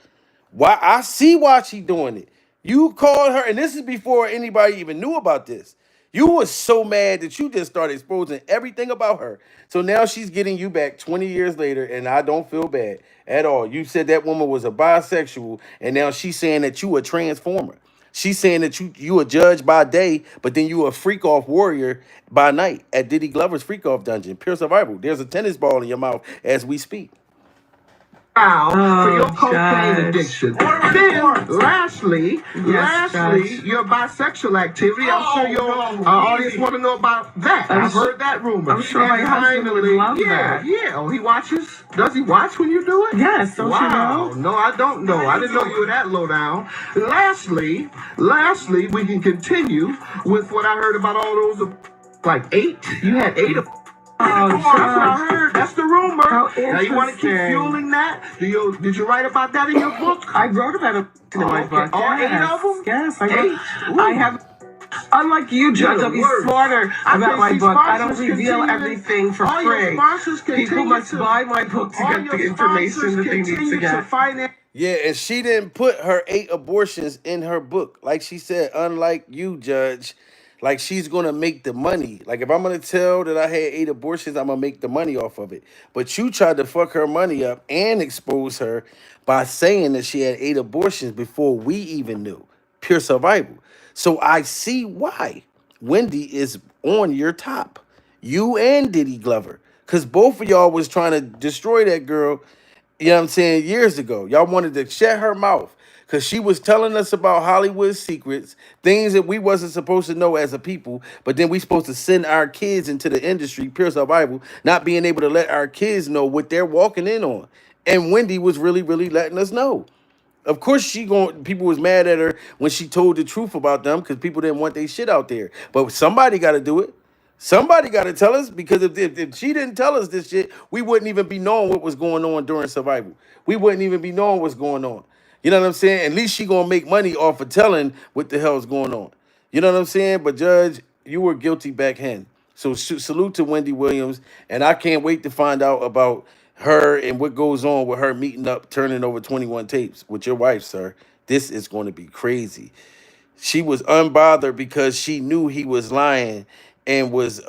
Why I see why she doing it. You called her, and this is before anybody even knew about this. You were so mad that you just started exposing everything about her. So now she's getting you back 20 years later, and I don't feel bad at all. You said that woman was a bisexual, and now she's saying that you a transformer. She's saying that you a judge by day, but then you a freak off warrior by night at Diddy Glover's freak off dungeon. Pure survival. There's a tennis ball in your mouth as we speak. For your cocaine Judge. addiction. Then, lastly, Judge. your bisexual activity. I'm sure your audience want to know about that. I've heard that rumor. I'm sure my And husband would love that. Yeah. Oh, he watches? Does he watch when you do it? Yes, don't you Wow. know? No, I don't know. I didn't know you were that low down. Lastly, we can continue with what I heard about all those, like 8. You had 8 of Oh, that's what I Judge. heard. That's the rumor. How Now you want to keep interesting. fueling that? Did you write about that in your book? I wrote about it in my Okay. book. All 8 Yes. of them? Yes, I 8? wrote. Ooh. I have. Unlike you, Judge, I'll be Word. smarter I about think my these book. I don't sponsors reveal continue- everything for all your free. sponsors People continue must to- buy my book to All get your the information sponsors that they need to continue get. finance. Yeah, and she didn't put her 8 abortions in her book. Like she said, unlike you, Judge, like she's gonna make the money. Like if I'm gonna tell that I had 8 abortions, I'm gonna make the money off of it. But you tried to fuck her money up and expose her by saying that she had 8 abortions before we even knew. Pure survival. So I see why Wendy is on your top. You and Diddy Glover. Because both of y'all was trying to destroy that girl, you know what I'm saying, years ago. Y'all wanted to shut her mouth because she was telling us about Hollywood secrets, things that we wasn't supposed to know as a people, but then we supposed to send our kids into the industry, pure survival, not being able to let our kids know what they're walking in on. And Wendy was really, really letting us know. Of course, people was mad at her when she told the truth about them because people didn't want their shit out there. But somebody got to do it. Somebody got to tell us because if she didn't tell us this shit, we wouldn't even be knowing what was going on during survival. We wouldn't even be knowing what's going on. You know what I'm saying? At least she gonna make money off of telling what the hell's going on. You know what I'm saying? But Judge, you were guilty back then. So salute to Wendy Williams, and I can't wait to find out about her and what goes on with her meeting up, turning over 21 tapes with your wife, sir. This is going to be crazy. She was unbothered because she knew he was lying and was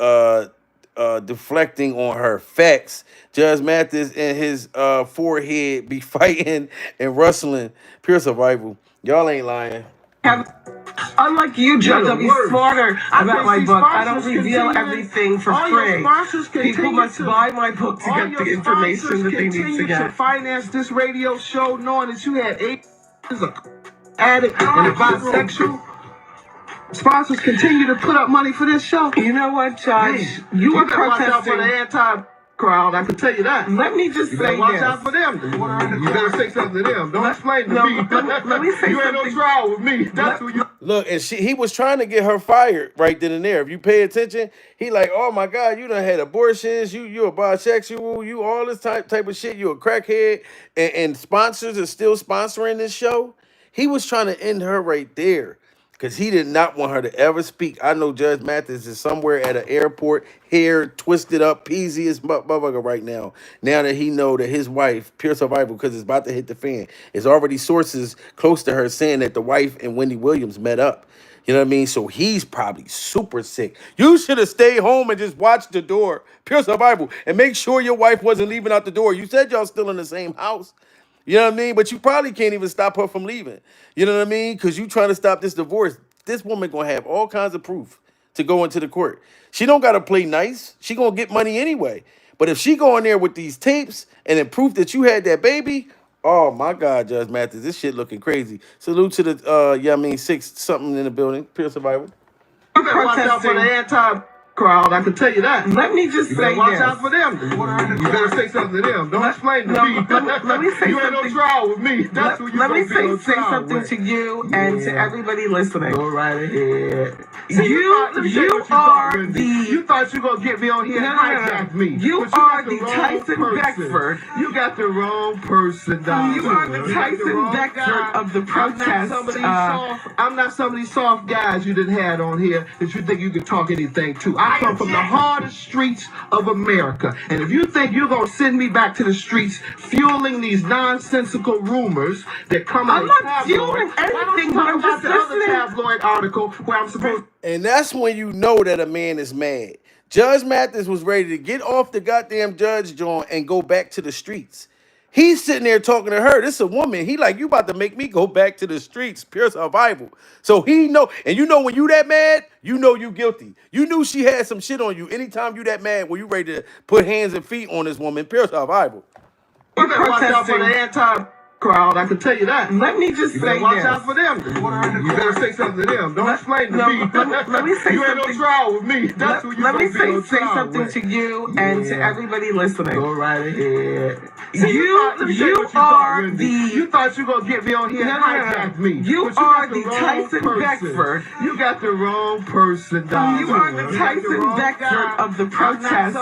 deflecting on her facts. Judge Mathis and his forehead be fighting and rustling. Pure survival. Y'all ain't lying. Unlike you, Judge, I'll be smarter about my book. I don't reveal everything for free. People must buy my book to get the information that they need to get. Finance this radio show knowing that you had 8 as a addict and a bisexual. Sponsors continue to put up money for this show. You know what, Judge? You are watch out for the protesting. anti-crowd, I can tell you that. Let me just You say better watch this. out for them. You better say something to them. Don't explain to No, me. let me say You ain't no something. trial with me. That's who you. Look, and he was trying to get her fired right then and there. If you pay attention, he like, oh my God, you done had abortions, you a bisexual, you all this type of shit, you a crackhead, and sponsors are still sponsoring this show. He was trying to end her right there because he did not want her to ever speak. I know Judge Mathis is somewhere at an airport, hair twisted up, peasy as motherfucker right now. Now that he know that his wife, pure survival, because it's about to hit the fan, is already sources close to her saying that the wife and Wendy Williams met up. You know what I mean? So he's probably super sick. You should have stayed home and just watched the door, pure survival, and make sure your wife wasn't leaving out the door. You said y'all still in the same house. You know what I mean? But you probably can't even stop her from leaving. You know what I mean? Because you trying to stop this divorce. This woman going to have all kinds of proof to go into the court. She don't got to play nice. She going to get money anyway. But if she go in there with these tapes and then proof that you had that baby, oh my God, Judge Mathis, this shit looking crazy. Salute to the, 6 something in the building. Pure survival. You better watch out for the anti-crowd, I can tell you that. Let me just say watch this. out for them. You better say something to them. Don't explain to me. Let me say You ain't no something. trial with me. That's who you Let me gonna be say on trial something with. to you and to everybody listening. Go right ahead. You are the. You thought you gonna get me on here and hijack me. You But are got the wrong Tyson person. Beckford. You got the wrong person, dog. You are the You got Tyson wrong Beckford guy. of the protest. I'm not some of these soft guys you didn't had on here that you think you could talk anything to. I come from the hardest streets of America. And if you think you're gonna send me back to the streets fueling these nonsensical rumors that come out I'm of not tabloid, fueling anything, but I'm just the other listening. tabloid article where I'm supposed. And that's when you know that a man is mad. Judge Mathis was ready to get off the goddamn judge joint and go back to the streets. He's sitting there talking to her. This is a woman. He like, you about to make me go back to the streets. Pure survival. So he know, and you know when you that mad, you know you guilty. You knew she had some shit on you. Anytime you that mad, when you ready to put hands and feet on this woman, pure survival. You better watch out for the anti-crowd, I can tell you that. Let me just You say better watch this. out for them. You better say something to them. Don't explain to me. Let me say You ain't no something. trial with me. That's who you Let me gonna be on say trial something with. to you and to everybody listening. Go right ahead. You are the. You thought you gonna get me on here and hijack me. You But are got the wrong Tyson person. Beckford. You got the wrong person, dog. You are the You got Tyson wrong Beckford guy. of the protest.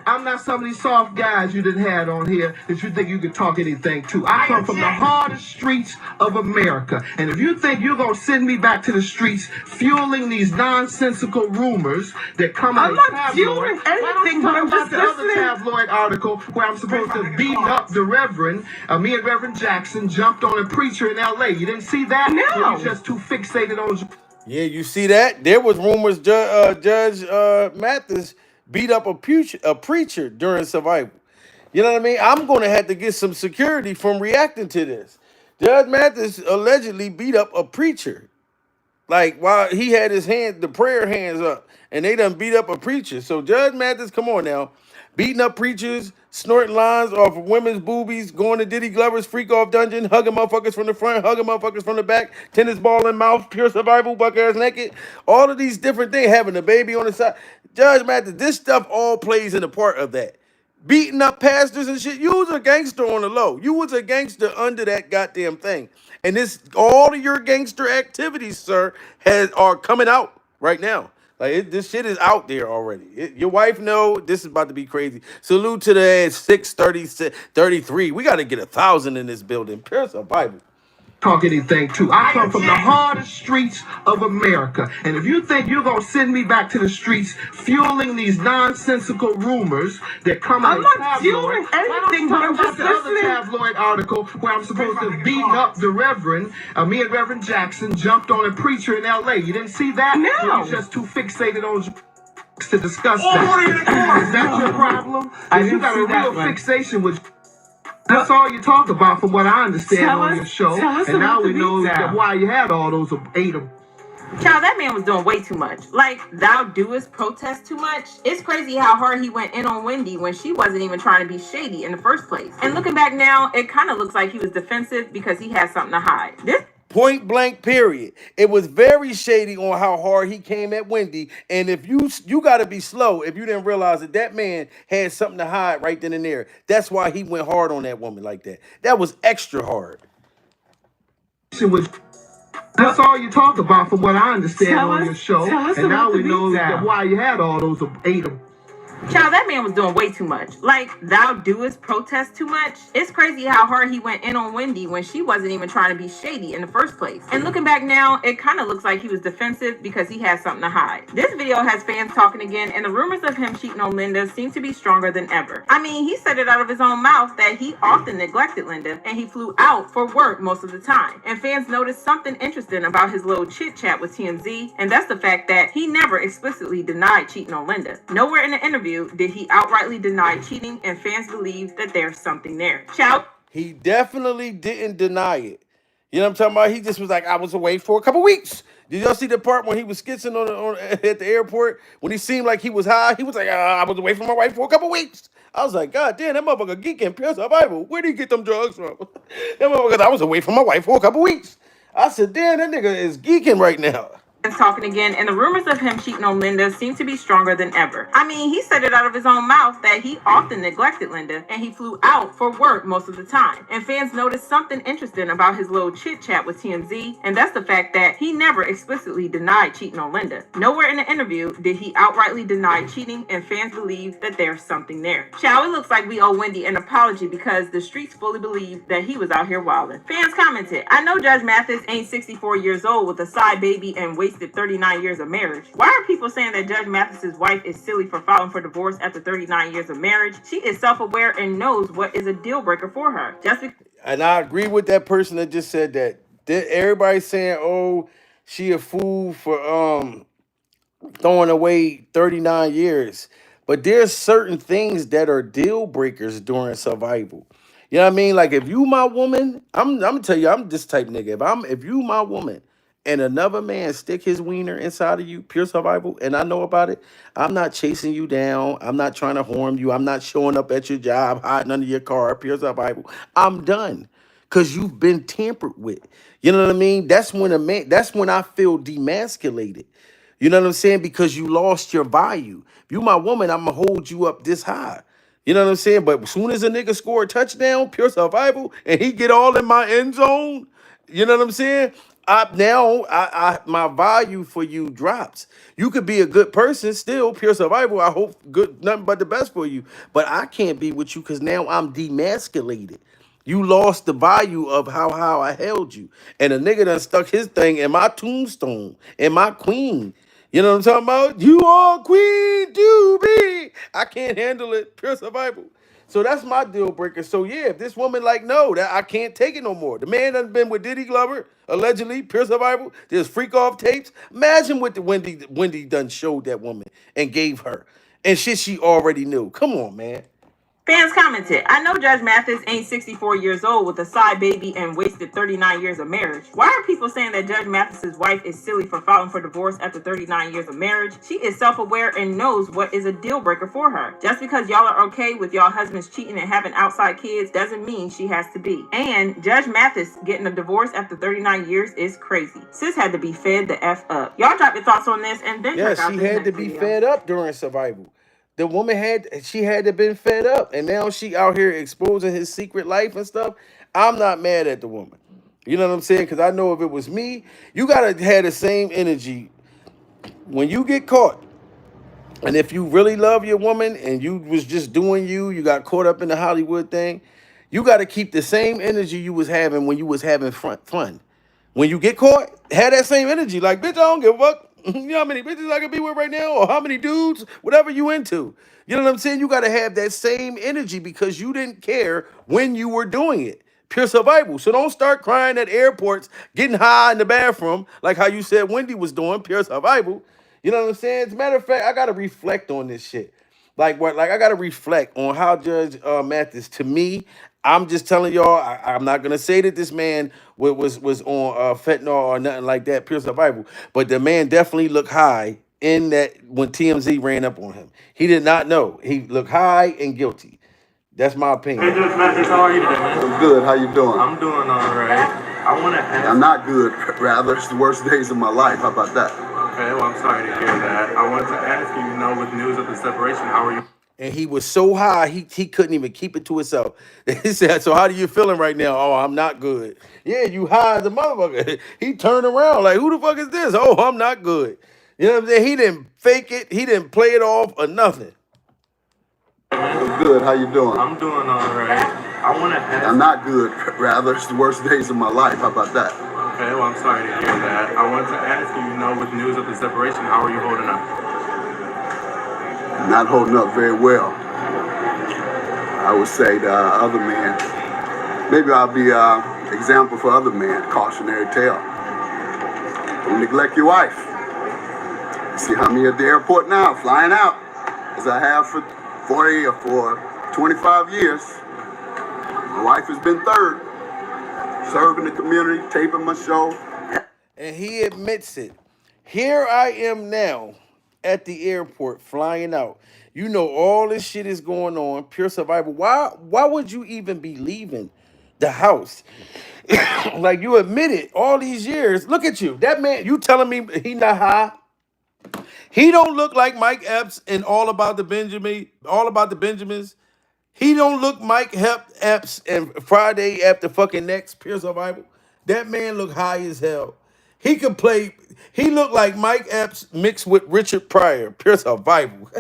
I'm not some of these soft guys you didn't had on here that you think you could talk anything to. I come from the hardest streets of America. And if you think you're gonna send me back to the streets fueling these nonsensical rumors that come out I'm of not tabloid, fueling anything, but I'm just the other listening. tabloid article where I'm supposed to beat up the Reverend. Me and Reverend Jackson jumped on a preacher in L.A. You didn't see that? No. Or you just too fixated on. Yeah, you see that? There was rumors Judge Mathis beat up a preacher during survival. You know what I mean? I'm going to have to get some security from reacting to this. Judge Mathis allegedly beat up a preacher. Like, while he had his the prayer hands up, and they done beat up a preacher. So Judge Mathis, come on now. Beating up preachers, snorting lines off of women's boobies, going to Diddy Glover's freak off dungeon, hugging motherfuckers from the front, hugging motherfuckers from the back, tennis ball in mouth, pure survival, buck ass naked. All of these different things, having a baby on the side. Judge Mathis, this stuff all plays in a part of that. Beating up pastors and shit. You was a gangster on the low. You was a gangster under that goddamn thing. And this, all of your gangster activities, sir, are coming out right now. Like this shit is out there already. Your wife know this is about to be crazy. Salute to the 630, 33. We got to get 1,000 in this building. Pure survival. talk anything too. I come from the hardest streets of America. And if you think you're going to send me back to the streets fueling these nonsensical rumors that come out of I'm not fueling anything, but I'm just the other listening. tabloid article where I'm supposed to beat up the Reverend, me and Reverend Jackson jumped on a preacher in L.A. You didn't see that? No. You're just too fixated on to discuss that. Is that your problem? You got a real fixation with. That's all you talk about, from what I understand on your show. And now we know why you had all those 8 of them. Child, that man was doing way too much. Like, thou doest protest too much. It's crazy how hard he went in on Wendy when she wasn't even trying to be shady in the first place. And looking back now, it kind of looks like he was defensive because he had something to hide. This Point blank, period. It was very shady on how hard he came at Wendy. And if you got to be slow if you didn't realize that that man had something to hide right then and there. That's why he went hard on that woman like that. That was extra hard. That's all you talk about, from what I understand on your show. And now we know why you had all those 8 of them. Child, that man was doing way too much. Like, thou doest protest too much. It's crazy how hard he went in on Wendy when she wasn't even trying to be shady in the first place. And looking back now, it kind of looks like he was defensive because he had something to hide. This video has fans talking again, and the rumors of him cheating on Linda seem to be stronger than ever. I mean, he said it out of his own mouth that he often neglected Linda, and he flew out for work most of the time. And fans noticed something interesting about his little chit chat with TMZ, and that's the fact that he never explicitly denied cheating on Linda. Nowhere in the interview did he outrightly deny cheating, and fans believe that there's something there. Shout. He definitely didn't deny it. You know what I'm talking about? He just was like, I was away for a couple weeks. Did y'all see the part when he was skitzing at the airport? When he seemed like he was high, he was like, I was away from my wife for a couple weeks. I was like, God damn, that motherfucker geeking pure survival. Where did he get them drugs from? That motherfucker, I was away from my wife for a couple weeks. I said, damn, that nigga is geeking right now. Talking again, and the rumors of him cheating on Linda seem to be stronger than ever. I mean, he said it out of his own mouth that he often neglected Linda, and he flew out for work most of the time. And fans noticed something interesting about his little chit chat with TMZ, and that's the fact that he never explicitly denied cheating on Linda. Nowhere in the interview did he outrightly deny cheating, and fans believe that there's something there. Child, it looks like we owe Wendy an apology because the streets fully believe that he was out here wilding. Fans commented, I know Judge Mathis ain't 64 years old with a side baby and wasted 39 years of marriage. Why are people saying that Judge Mathis's wife is silly for filing for divorce after 39 years of marriage? She is self-aware and knows what is a deal breaker for her. And I agree with that person that just said that. Everybody's saying, oh, she a fool for throwing away 39 years. But there's certain things that are deal breakers during survival. You know what I mean? Like, if you my woman, I'm gonna tell you, I'm this type nigga. If you my woman and another man stick his wiener inside of you, pure survival, and I know about it, I'm not chasing you down. I'm not trying to harm you. I'm not showing up at your job, hiding under your car, pure survival. I'm done. Because you've been tampered with. You know what I mean? That's when I feel demasculated. You know what I'm saying? Because you lost your value. If you my woman, I'm going to hold you up this high. You know what I'm saying? But as soon as a nigga score a touchdown, pure survival, and he get all in my end zone, you know what I'm saying? My value for you drops. You could be a good person, still pure survival. I hope nothing but the best for you. But I can't be with you because now I'm demasculated. You lost the value of how I held you. And a nigga done stuck his thing in my tombstone, in my queen. You know what I'm talking about? You are queen to be. I can't handle it. Pure survival. So that's my deal breaker. So yeah, if this woman like, no, that I can't take it no more. The man done been with Diddy Glover, allegedly, pure survival. There's freak off tapes. Imagine what the Wendy done showed that woman and gave her. And shit she already knew. Come on, man. Fans commented, I know Judge Mathis ain't 64 years old with a side baby and wasted 39 years of marriage. Why are people saying that Judge Mathis's wife is silly for filing for divorce after 39 years of marriage? She is self-aware and knows what is a deal breaker for her. Just because y'all are okay with y'all husbands cheating and having outside kids doesn't mean she has to be. And Judge Mathis getting a divorce after 39 years is crazy. Sis had to be fed the F up. Y'all drop your thoughts on this and then check out she this had to next be video. fed up during survival. The woman had to been fed up, and now she out here exposing his secret life and stuff. I'm not mad at the woman. You know what I'm saying? Because I know if it was me, you gotta have the same energy when you get caught. And if you really love your woman and you was just doing you got caught up in the Hollywood thing, You got to keep the same energy you was having when you was having fun. When you get caught, have that same energy. Like, bitch, I don't give a fuck. You know how many bitches I could be with right now, or how many dudes, whatever you into. You know what I'm saying? You got to have that same energy because you didn't care when you were doing it. Pure survival. So don't start crying at airports, getting high in the bathroom, like how you said Wendy was doing. Pure survival. You know what I'm saying? As a matter of fact, I got to reflect on this shit. Like what? Like I gotta reflect on how Judge Mathis. To me, I'm just telling y'all. I'm not gonna say that this man was on fentanyl or nothing like that. Pure survival. But the man definitely looked high in that when TMZ ran up on him. He did not know. He looked high and guilty. That's my opinion. Hey, Judge Mathis, how are you today, man? I'm good. How you doing? I'm doing all right. I want to ask. I'm not good. Rather, it's the worst days of my life. How about that? Okay, well, I'm sorry to hear that. I wanted to ask you, with news of the separation, how are you? And he was so high, he couldn't even keep it to himself. He said, "So how are you feeling right now?" "Oh, I'm not good." "Yeah, you high as a motherfucker." He turned around like, "Who the fuck is this?" "Oh, I'm not good." You know what I'm saying? He didn't fake it. He didn't play it off or nothing. I'm good. How you doing? I'm doing all right. I want to ask. I'm not good. Rather, it's the worst days of my life. How about that? Okay, well, I'm sorry to hear that. I wanted to ask you, with news of the separation, how are you holding up? I'm not holding up very well. I would say the other man. Maybe I'll be an example for other men. Cautionary tale. Don't neglect your wife. See how many at the airport now, flying out, as I have for 40 or for 25 years. My wife has been third, serving the community, taping my show. And he admits it. Here I am now at the airport flying out. You know all this shit is going on. Pure survival. Why would you even be leaving the house? Like you admitted all these years. Look at you. That man, you telling me he not high? He don't look like Mike Epps in All About the Benjamins. He don't look Epps and Friday After Fucking Next, Pure Survival. That man look high as hell. He could play. He looked like Mike Epps mixed with Richard Pryor, Pure Survival.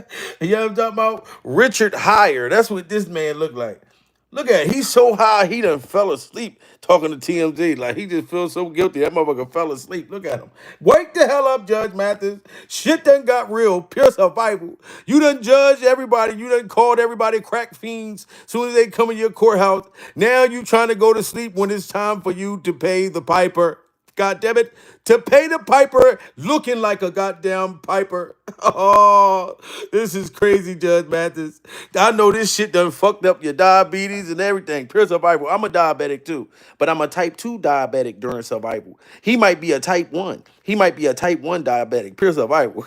You know what I'm talking about? Richard Higher. That's what this man looked like. Look at it. He's so high, he done fell asleep talking to TMZ. Like, he just feels so guilty. That motherfucker fell asleep. Look at him. Wake the hell up, Judge Mathis. Shit done got real. Pure survival. You done judged everybody. You done called everybody crack fiends soon as they come in your courthouse. Now you trying to go to sleep when it's time for you to pay the piper. God damn it. To pay the piper looking like a goddamn piper. Oh, this is crazy, Judge Mathis. I know this shit done fucked up your diabetes and everything. Pure survival. I'm a diabetic too, but I'm a type 2 diabetic during survival. He might be a type 1. He might be a type 1 diabetic. Pure survival.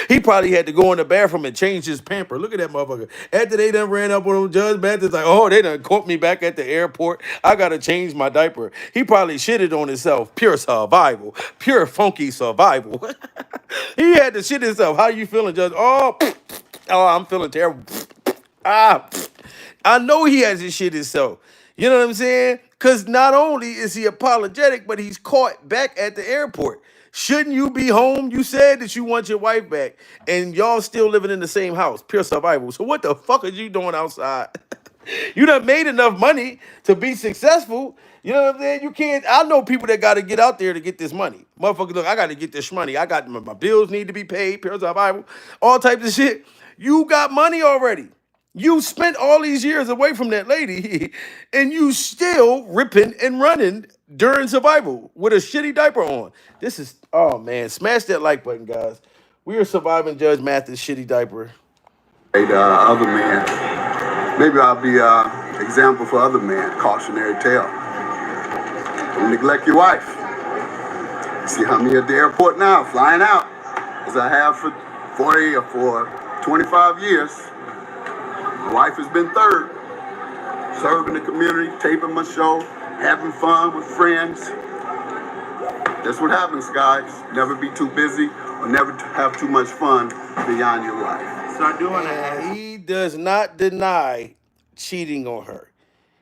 He probably had to go in the bathroom and change his pamper. Look at that motherfucker. After they done ran up on him, Judge Mathis like, oh, they done caught me back at the airport. I got to change my diaper. He probably shitted on himself. Pure survival. Pure funky survival. He had to shit himself. How you feeling, Judge? Oh, I'm feeling terrible. I know he has to shit himself. You know what I'm saying? Because not only is he apologetic, but he's caught back at the airport. Shouldn't you be home? You said that you want your wife back, and y'all still living in the same house. Pure survival. So what the fuck are you doing outside? You done made enough money to be successful. You know what I'm saying? You can't. I know people that got to get out there to get this money. Motherfucker, look, I got to get this money. I got my bills need to be paid. Pure survival. All types of shit. You got money already. You spent all these years away from that lady, and you still ripping and running during survival with a shitty diaper on. This is, oh man, smash that like button, guys. We are surviving Judge Mathis' shitty diaper. Hey, the other man. Maybe I'll be an example for other men. Cautionary tale. Don't neglect your wife. See how many at the airport now, flying out, as I have for 40 or for 25 years. My wife has been third, serving the community, taping my show, having fun with friends. That's what happens, guys. Never be too busy or never have too much fun beyond your life. So I do want to ask. He does not deny cheating on her.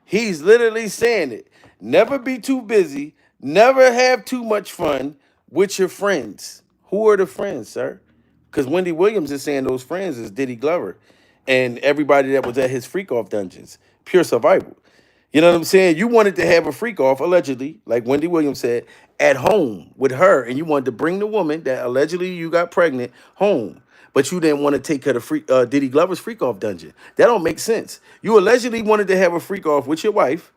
He's literally saying it. Never be too busy. Never have too much fun with your friends. Who are the friends, sir? Because Wendy Williams is saying those friends is Diddy Glover and everybody that was at his freak-off dungeons. Pure survival. You know what I'm saying? You wanted to have a freak off, allegedly, like Wendy Williams said, at home with her, and you wanted to bring the woman that allegedly you got pregnant home, but you didn't want to take her to Diddy Glover's freak off dungeon. That don't make sense. You allegedly wanted to have a freak off with your wife.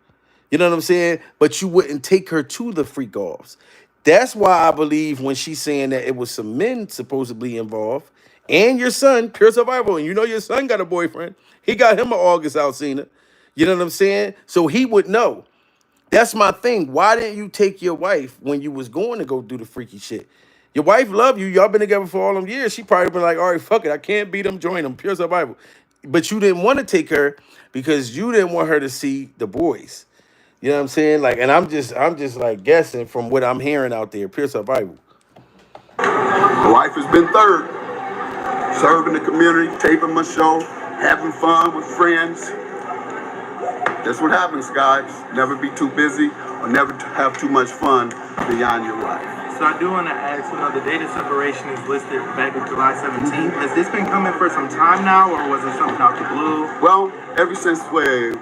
You know what I'm saying? But you wouldn't take her to the freak offs. That's why I believe when she's saying that it was some men supposedly involved, and your son, pure survival, and you know your son got a boyfriend. He got him an August Alsina. You know what I'm saying? So he would know. That's my thing. Why didn't you take your wife when you was going to go do the freaky shit? Your wife love you. Y'all been together for all them years. She probably been like, all right, fuck it. I can't beat them. Join them. Pure survival. But you didn't want to take her because you didn't want her to see the boys. You know what I'm saying? Like, and I'm just like guessing from what I'm hearing out there. Pure survival. My wife has been third, serving the community, taping my show, having fun with friends. That's what happens, guys. Never be too busy or never have too much fun beyond your wife. So I do want to ask, the date of separation is listed back in July 17th. Has this been coming for some time now, or was it something out the blue? Well, ever since we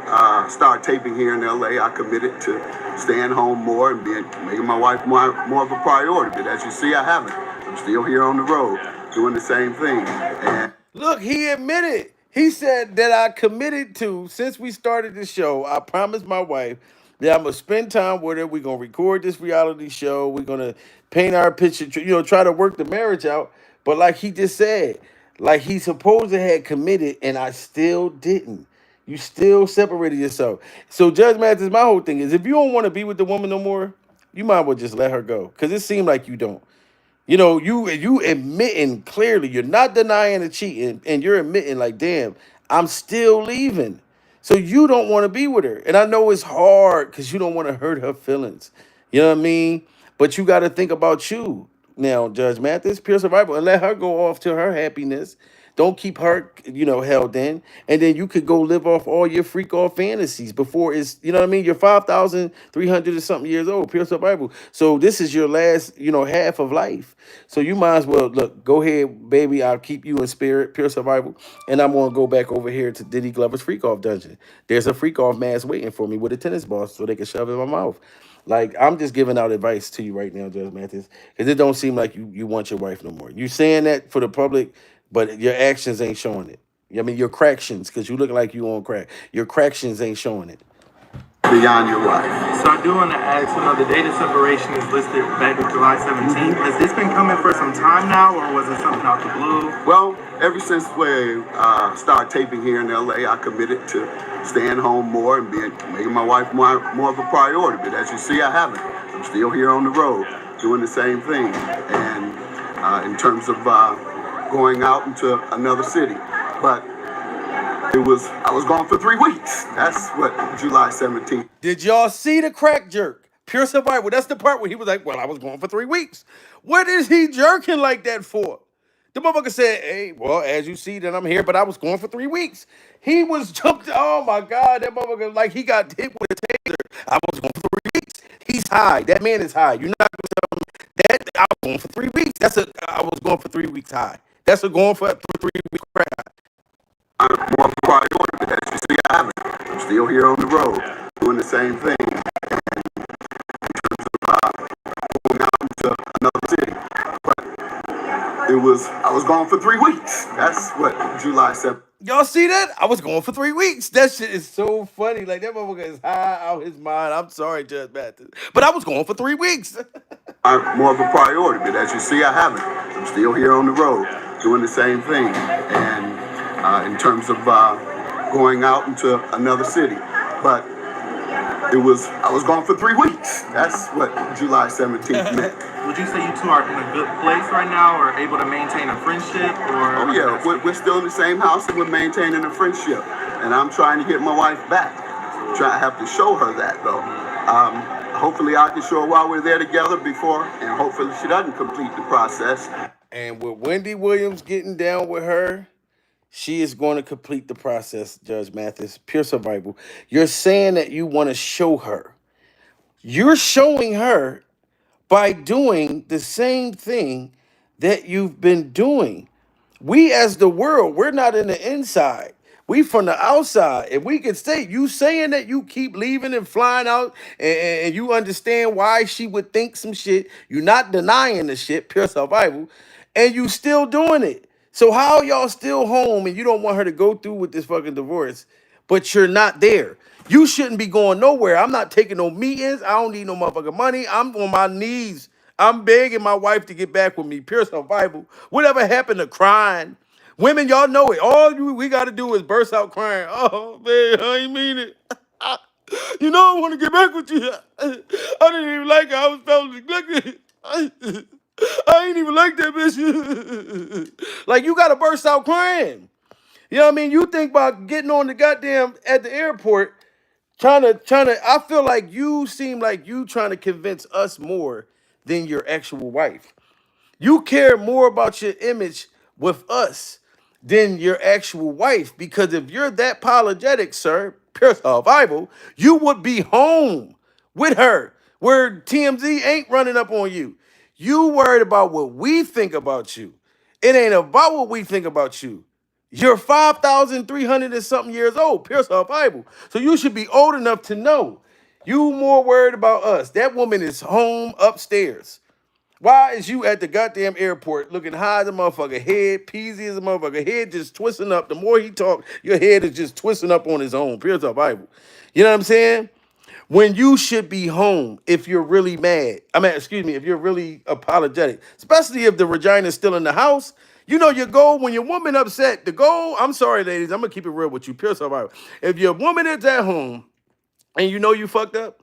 started taping here in LA, I committed to staying home more and making my wife more of a priority. But as you see, I haven't. I'm still here on the road doing the same thing. And look, he admitted. He said that I committed to, since we started the show, I promised my wife that I'm going to spend time with her. We're going to record this reality show. We're going to paint our picture, try to work the marriage out. But like he just said, like he supposed to had committed, and I still didn't. You still separated yourself. So Judge Mathis, my whole thing is, if you don't want to be with the woman no more, you might as well just let her go. Because it seemed like you don't. You admitting clearly, you're not denying the cheating, and you're admitting like, damn, I'm still leaving. So you don't want to be with her. And I know it's hard because you don't want to hurt her feelings. You know what I mean? But you got to think about you. Now, Judge Mathis, pure survival, and let her go off to her happiness. Don't keep her, held in. And then you could go live off all your freak off fantasies before it's, you know what I mean? You're 5,300 or something years old, pure survival. So this is your last, half of life. So you might as well, look, go ahead, baby. I'll keep you in spirit, pure survival. And I'm going to go back over here to Diddy Glover's freak off dungeon. There's a freak off mask waiting for me with a tennis ball so they can shove it in my mouth. Like, I'm just giving out advice to you right now, Judge Mathis, because it don't seem like you want your wife no more. You saying that for the public, but your actions ain't showing it. I mean, your cractions, because you look like you on crack. Your cractions ain't showing it. Beyond your wife. So I do want to ask, the date of separation is listed back in July 17th. Has this been coming for some time now, or was it something out the blue? Well, ever since we started taping here in LA, I committed to staying home more and making my wife more of a priority. But as you see, I haven't. I'm still here on the road doing the same thing. And in terms of going out into another city, but I was gone for 3 weeks. That's what July 17th. Did y'all see the crack jerk? Pure survival. That's the part where he was like, well, I was gone for 3 weeks. What is he jerking like that for? The motherfucker said, hey, well, as you see that I'm here, but I was gone for 3 weeks. He was jumped. Oh my God, that motherfucker, like he got hit with a taser. I was gone for 3 weeks. He's high. That man is high. You're not gonna tell him that I was gone for 3 weeks. I was gone for 3 weeks high. That's a going for 3 weeks crack. I'm more of a priority, but as you see, I haven't. I'm still here on the road doing the same thing. And in terms of going out into another city, but I was gone for 3 weeks. That's what July 7th. Y'all see that? I was gone for 3 weeks. That shit is so funny. Like, that motherfucker is high out his mind. I'm sorry, Judge Mathis, but I was gone for 3 weeks. I'm more of a priority, but as you see, I haven't. I'm still here on the road doing the same thing. And in terms of going out into another city, but I was gone for 3 weeks. That's what July 17th meant. Would you say you two are in a good place right now, or able to maintain a friendship? Or oh yeah, we're still in the same house and we're maintaining a friendship. And I'm trying to get my wife back. I have to show her that though. Hopefully I can show her while we're there together before, and hopefully she doesn't complete the process. And with Wendy Williams getting down with her, she is going to complete the process, Judge Mathis. Pure survival. You're saying that you want to show her. You're showing her by doing the same thing that you've been doing. We as the world, we're not in the inside. We from the outside. If we can say, you saying that you keep leaving and flying out and you understand why she would think some shit, you're not denying the shit, pure survival, and you still doing it. So how y'all still home and you don't want her to go through with this fucking divorce, but you're not there? You shouldn't be going nowhere. I'm not taking no meetings. I don't need no motherfucking money. I'm on my knees. I'm begging my wife to get back with me. Pure survival. Whatever happened to crying? Women, y'all know it. We got to do is burst out crying. Oh, man, I ain't mean it. You know I want to get back with you. I didn't even like her. I was felt neglected. I ain't even like that bitch. Like, you got to burst out crying. You know what I mean? You think about getting on the goddamn at the airport, trying to. I feel like you seem like you trying to convince us more than your actual wife. You care more about your image with us than your actual wife. Because if you're that apologetic, sir, pure survival, you would be home with her where TMZ ain't running up on you. You worried about what we think about you. It ain't about what we think about you. You're 5,300 and something years old, pure survival. So you should be old enough to know. You more worried about us. That woman is home upstairs. Why is you at the goddamn airport looking high as a motherfucker, head peasy as a motherfucker, head just twisting up? The more he talk, your head is just twisting up on his own. Pure survival. You know what I'm saying? When you should be home if you're really mad. If you're really apologetic, especially if the vagina's still in the house. You know your goal when your woman upset. The goal, I'm sorry, ladies, I'm gonna keep it real with you, pure survival. If your woman is at home and you know you fucked up,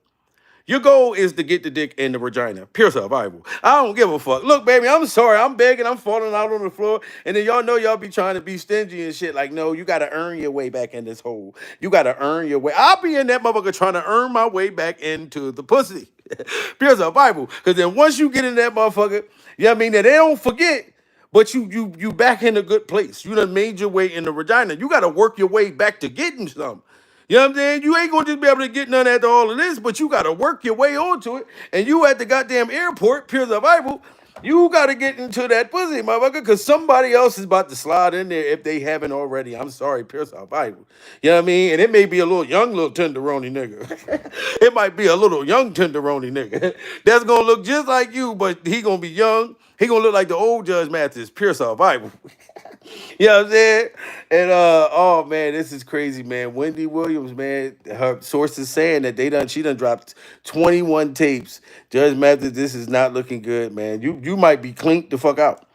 your goal is to get the dick in the vagina. Pure survival. I don't give a fuck. Look, baby, I'm sorry. I'm begging. I'm falling out on the floor. And then y'all know y'all be trying to be stingy and shit. Like, no, you got to earn your way back in this hole. You got to earn your way. I'll be in that motherfucker trying to earn my way back into the pussy. Pure survival. Because then once you get in that motherfucker, you know what I mean? That they don't forget. But you back in a good place. You done made your way in the vagina. You got to work your way back to getting some. You know what I'm saying? You ain't gonna just be able to get none after all of this, but you gotta work your way onto it. And you at the goddamn airport, pure survival, you gotta get into that pussy, motherfucker, because somebody else is about to slide in there if they haven't already. I'm sorry, pure survival. You know what I mean? And it may be a little tenderoni nigga. It might be a little young tenderoni nigga. That's gonna look just like you, but he gonna be young. He gonna look like the old Judge Mathis, pure survival. You know what I'm saying? And oh man, this is crazy, man. Wendy Williams, man, her sources saying that she done dropped 21 tapes. Judge Mathis, this is not looking good, man. You might be clinked the fuck out.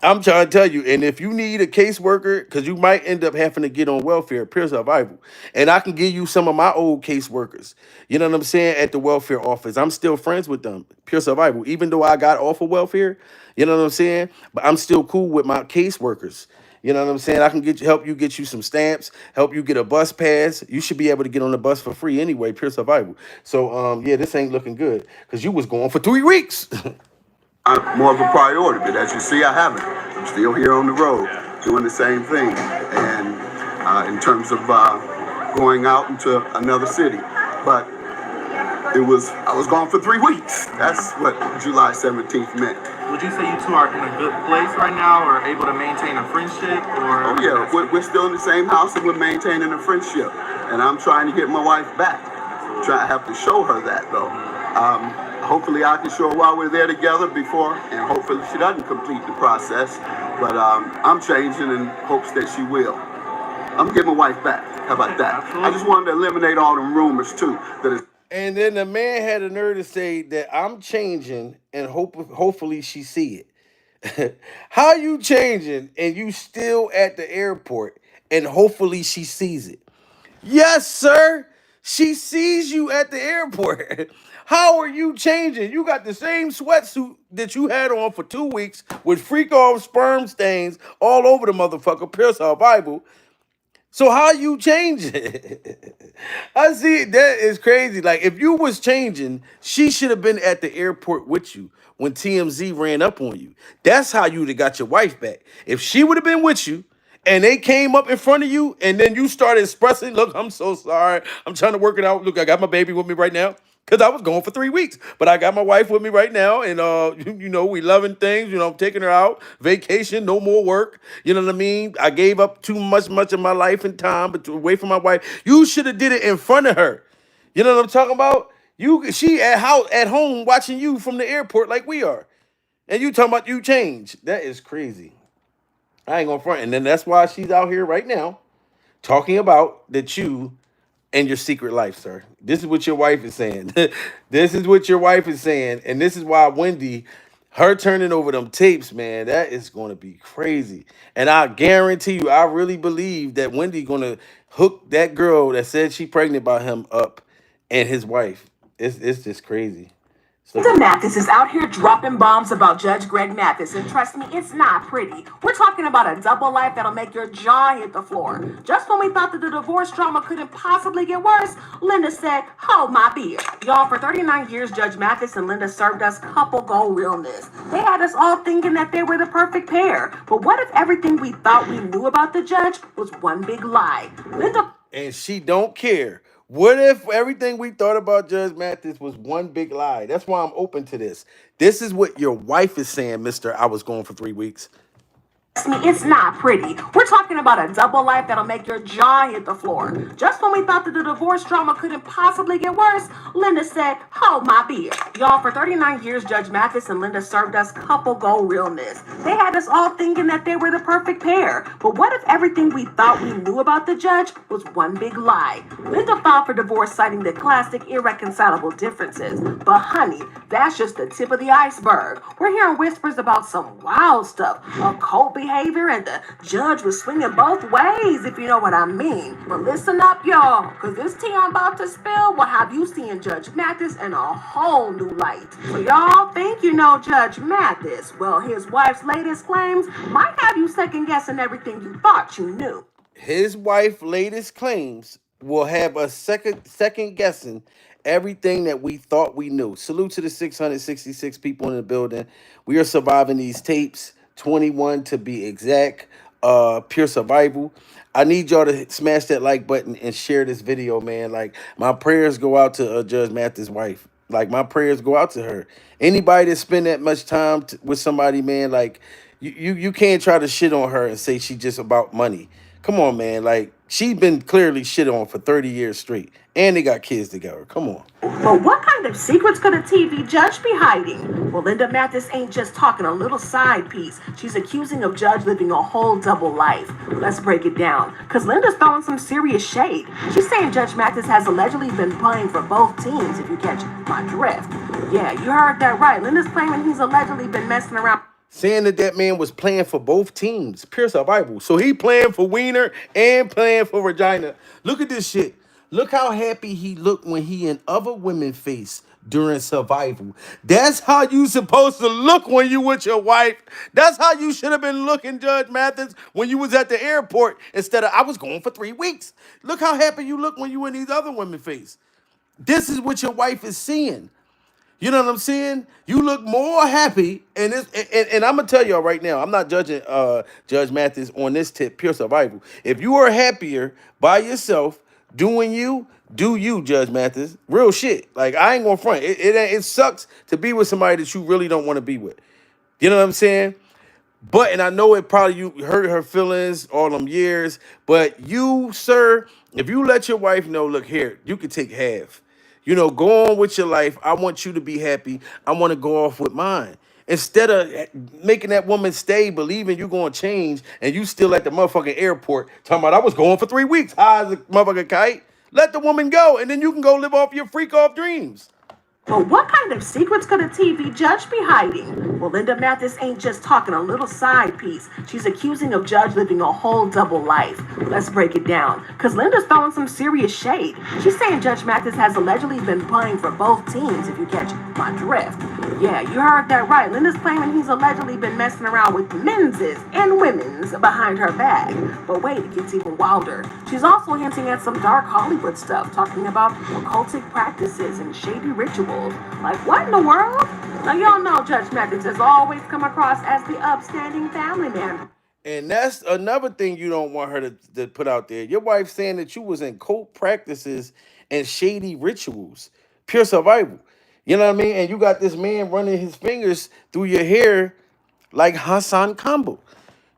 I'm trying to tell you, and if you need a caseworker, because you might end up having to get on welfare, pure survival. And I can give you some of my old caseworkers, you know what I'm saying, at the welfare office. I'm still friends with them, pure survival. Even though I got off of welfare, you know what I'm saying? But I'm still cool with my caseworkers. You know what I'm saying? I can help you get you some stamps, help you get a bus pass. You should be able to get on the bus for free anyway, pure survival. So yeah, this ain't looking good because you was going for 3 weeks. I'm more of a priority, but as you see, I haven't. I'm still here on the road doing the same thing. And in terms of going out into another city, but I was gone for 3 weeks. That's what July 17th meant. Would you say you two are in a good place right now, or able to maintain a friendship? Or oh yeah, we're still in the same house and we're maintaining a friendship. And I'm trying to get my wife back. I have to show her that though. Hopefully I can show her while we're there together before, and hopefully she doesn't complete the process. But I'm changing in hopes that she will. I'm getting my wife back. How about that? Absolutely. I just wanted to eliminate all them rumors too. And then the man had a nerve to say that I'm changing and hopefully she see it. How you changing and you still at the airport and hopefully she sees it? Yes, sir. She sees you at the airport. How are you changing? You got the same sweatsuit that you had on for 2 weeks with freak off sperm stains all over the motherfucker, pure survival. So how you changing? I see that is crazy. Like if you was changing, she should have been at the airport with you when TMZ ran up on you. That's how you'd have got your wife back. If she would have been with you and they came up in front of you and then you started expressing, look, I'm so sorry. I'm trying to work it out. Look, I got my baby with me right now. Because I was gone for 3 weeks. But I got my wife with me right now. And, we loving things. I'm taking her out. Vacation, no more work. You know what I mean? I gave up too much of my life and time but away from my wife. You should have did it in front of her. You know what I'm talking about? She at home watching you from the airport like we are. And you talking about you change. That is crazy. I ain't gonna front. And then that's why she's out here right now talking about that you and your secret life, sir. This is what your wife is saying. This is what your wife is saying. And this is why Wendy, her turning over them tapes, man, that is going to be crazy. And I guarantee you, I really believe that Wendy going to hook that girl that said she pregnant by him up and his wife. It's just crazy. Linda Mathis is out here dropping bombs about Judge Greg Mathis, and trust me, it's not pretty. We're talking about a double life that'll make your jaw hit the floor. Just when we thought that the divorce drama couldn't possibly get worse, Linda said, hold my beer. Y'all, for 39 years, Judge Mathis and Linda served us couple goal realness. They had us all thinking that they were the perfect pair. But what if everything we thought we knew about the judge was one big lie? Linda... And she don't care. What if everything we thought about Judge Mathis was one big lie? That's why I'm open to this. This is what your wife is saying, Mr. I was gone for 3 weeks. Me, it's not pretty. We're talking about a double life that'll make your jaw hit the floor. Just when we thought that the divorce drama couldn't possibly get worse, Linda said, hold my beer. Y'all, for 39 years, Judge Mathis and Linda served us couple goal realness. They had us all thinking that they were the perfect pair. But what if everything we thought we knew about the judge was one big lie? Linda filed for divorce citing the classic irreconcilable differences. But honey, that's just the tip of the iceberg. We're hearing whispers about some wild stuff, occult behavior, and the judge was swinging both ways, if you know what I mean. But listen up, y'all, because this tea I'm about to spill will have you seeing Judge Mathis in a whole new light. So y'all think you know Judge Mathis. Well, his wife's latest claims might have you second guessing everything you thought you knew. His wife's latest claims will have us second guessing everything that we thought we knew. Salute to the 666 people in the building. We are surviving these tapes. 21 to be exact. Pure survival. I need y'all to smash that like button and share this video, man. Like, my prayers go out to Judge Mathis' wife. Like, my prayers go out to her. Anybody that spend that much time with somebody, man, like, you can't try to shit on her and say she just about money. Come on, man. Like, she's been clearly shit on for 30 years straight. And they got kids together. Come on. But what kind of secrets could a TV judge be hiding? Well, Linda Mathis ain't just talking a little side piece. She's accusing of Judge living a whole double life. Let's break it down, because Linda's throwing some serious shade. She's saying Judge Mathis has allegedly been playing for both teams, if you catch my drift. Yeah, you heard that right. Linda's claiming he's allegedly been messing around. Saying that man was playing for both teams. Pure survival. So he playing for Wiener and playing for Regina. Look at this shit. Look how happy he looked when he in other women's face during survival. That's how you supposed to look when you with your wife. That's how you should have been looking, Judge Mathis, when you was at the airport instead of I was gone for 3 weeks. Look how happy you look when you in these other women's face. This is what your wife is seeing. You know what I'm saying? You look more happy, and I'm gonna tell y'all right now, I'm not judging Judge Mathis on this tip, pure survival. If you are happier by yourself, doing you, do you, Judge Mathis. Real shit. Like, I ain't gonna front. It sucks to be with somebody that you really don't want to be with. You know what I'm saying? But, and I know it probably you hurt her feelings all them years, but you, sir, if you let your wife know, look here, you can take half. You know, go on with your life. I want you to be happy. I want to go off with mine. Instead of making that woman stay, believing you're going to change, and you still at the motherfucking airport talking about, I was going for 3 weeks. High as a motherfucking kite. Let the woman go, and then you can go live off your freak off dreams. But what kind of secrets could a TV judge be hiding? Well, Linda Mathis ain't just talking a little side piece. She's accusing of Judge living a whole double life. Let's break it down, because Linda's throwing some serious shade. She's saying Judge Mathis has allegedly been playing for both teams, if you catch my drift. Yeah, you heard that right. Linda's claiming he's allegedly been messing around with menses and women's behind her back. But wait, it gets even wilder. She's also hinting at some dark Hollywood stuff, talking about occultic practices and shady rituals. Like, what in the world? Now, y'all know Judge Mathis has always come across as the upstanding family man. And that's another thing you don't want her to put out there. Your wife saying that you was in cult practices and shady rituals. Pure survival. You know what I mean? And you got this man running his fingers through your hair like Hassan Campbell.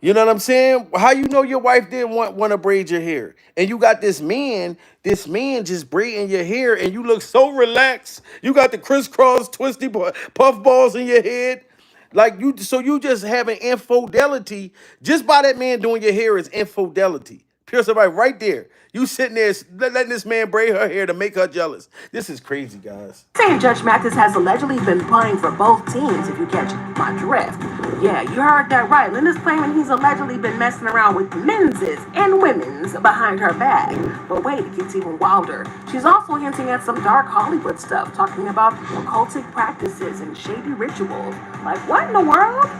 You know what I'm saying? How you know your wife didn't want to braid your hair? And you got this man just braiding your hair, and you look so relaxed. You got the crisscross, twisty puff balls in your head. Like so you just having infidelity just by that man doing your hair is infidelity. Pure survival right there. You sitting there letting this man braid her hair to make her jealous. This is crazy, guys. Saying Judge Mathis has allegedly been playing for both teams, if you catch my drift. Yeah, you heard that right. Linda's claiming he's allegedly been messing around with menses and women's behind her back. But wait, it gets even wilder. She's also hinting at some dark Hollywood stuff, talking about occultic practices and shady rituals. Like, what in the world?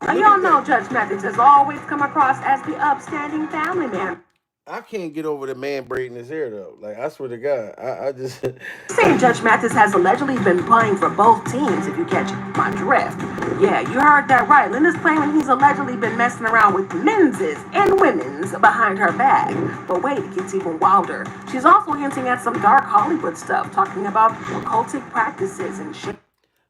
Now, y'all know Judge Mathis has always come across as the upstanding family man. I can't get over the man braiding his hair though. Like I swear to God, I just saying Judge Mathis has allegedly been playing for both teams, if you catch my drift. Yeah, you heard that right. Linda's claiming he's allegedly been messing around with menses and women's behind her back. But wait, it gets even wilder. She's also hinting at some dark Hollywood stuff, talking about occultic practices and shit.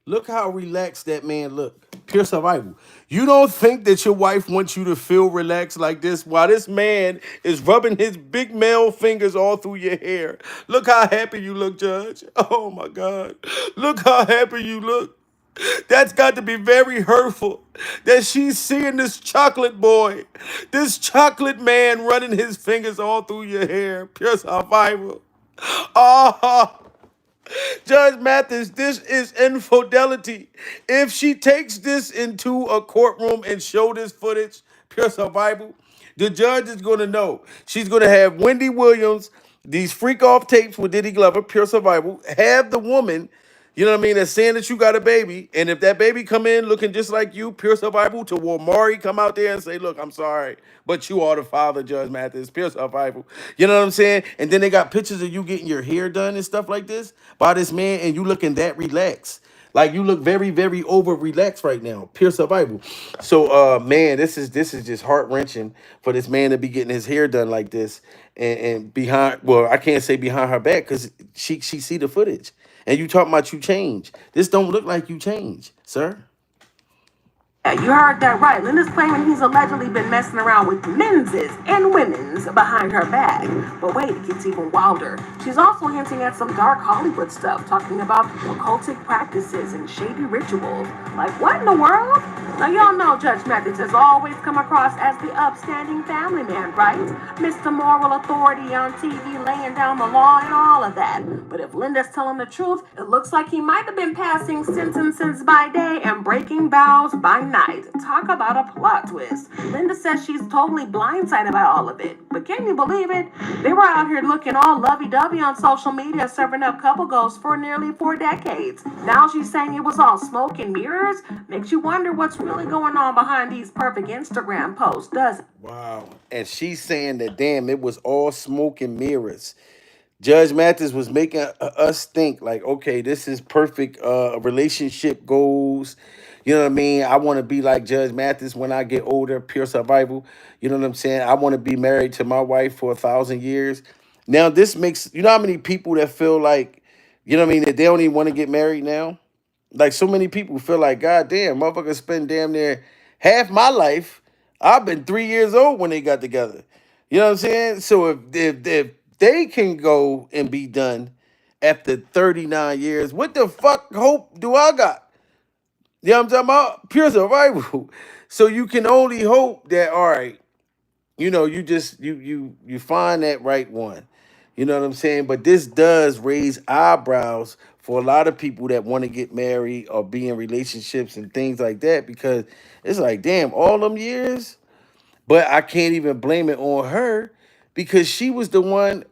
Look how relaxed that man look. Pure survival. You don't think that your wife wants you to feel relaxed like this while this man is rubbing his big male fingers all through your hair. Look how happy you look, Judge. Oh my God. Look how happy you look. That's got to be very hurtful that she's seeing this chocolate boy, this chocolate man running his fingers all through your hair. Pure survival. Oh, Judge Mathis, this is infidelity. If she takes this into a courtroom and show this footage, pure survival, the judge is going to know. She's going to have Wendy Williams, these freak off tapes with Diddy Glover, pure survival, have the woman, you know what I mean, that's saying that you got a baby. And if that baby come in looking just like you, pure survival, to Maury come out there and say, look, I'm sorry, but you are the father, Judge Mathis, pure survival. You know what I'm saying? And then they got pictures of you getting your hair done and stuff like this by this man, and you looking that relaxed. Like you look very, very over relaxed right now. Pure survival. So man, this is just heart-wrenching for this man to be getting his hair done like this. And behind, well, I can't say behind her back because she see the footage. And you talking about you change. This don't look like you change, sir. Yeah, you heard that right. Linda's claiming he's allegedly been messing around with menses and women's behind her back. But wait, it gets even wilder. She's also hinting at some dark Hollywood stuff, talking about occultic practices and shady rituals. Like, what in the world? Now, y'all know Judge Mathis has always come across as the upstanding family man, right? Mr. Moral Authority on TV, laying down the law and all of that. But if Linda's telling the truth, it looks like he might have been passing sentences by day and breaking vows by night. Talk about a plot twist. Linda says she's totally blindsided by all of it. But can you believe it? They were out here looking all lovey-dovey on social media, serving up couple goals for nearly 4 decades. Now she's saying it was all smoke and mirrors. Makes you wonder what's really going on behind these perfect Instagram posts, doesn't it? Wow. And she's saying that, damn, it was all smoke and mirrors. Judge Mathis was making us think like, okay, this is perfect relationship goals. You know what I mean? I want to be like Judge Mathis when I get older, pure survival. You know what I'm saying? I want to be married to my wife for 1,000 years. Now, this makes, you know how many people that feel like, you know what I mean, that they don't even want to get married now? Like so many people feel like, God damn, motherfuckers spend damn near half my life. I've been 3 years old when they got together. You know what I'm saying? So if they can go and be done after 39 years, what the fuck hope do I got? You know what I'm talking about? Pure survival. So you can only hope that, all right, you know, you just you find that right one. You know what I'm saying? But this does raise eyebrows for a lot of people that want to get married or be in relationships and things like that, because it's like, damn, all them years. But I can't even blame it on her because she was the one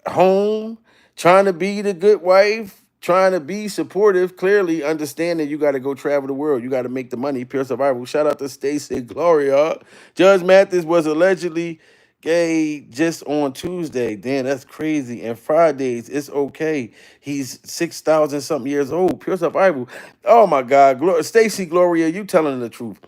home trying to be the good wife, trying to be supportive, clearly understanding you got to go travel the world. You got to make the money. Pure survival. Shout out to Stacey Gloria. Judge Mathis was allegedly gay just on Tuesday. Damn, that's crazy. And Fridays, it's okay. He's 6,000 something years old. Pure survival. Oh my God. Stacey Gloria, you telling the truth.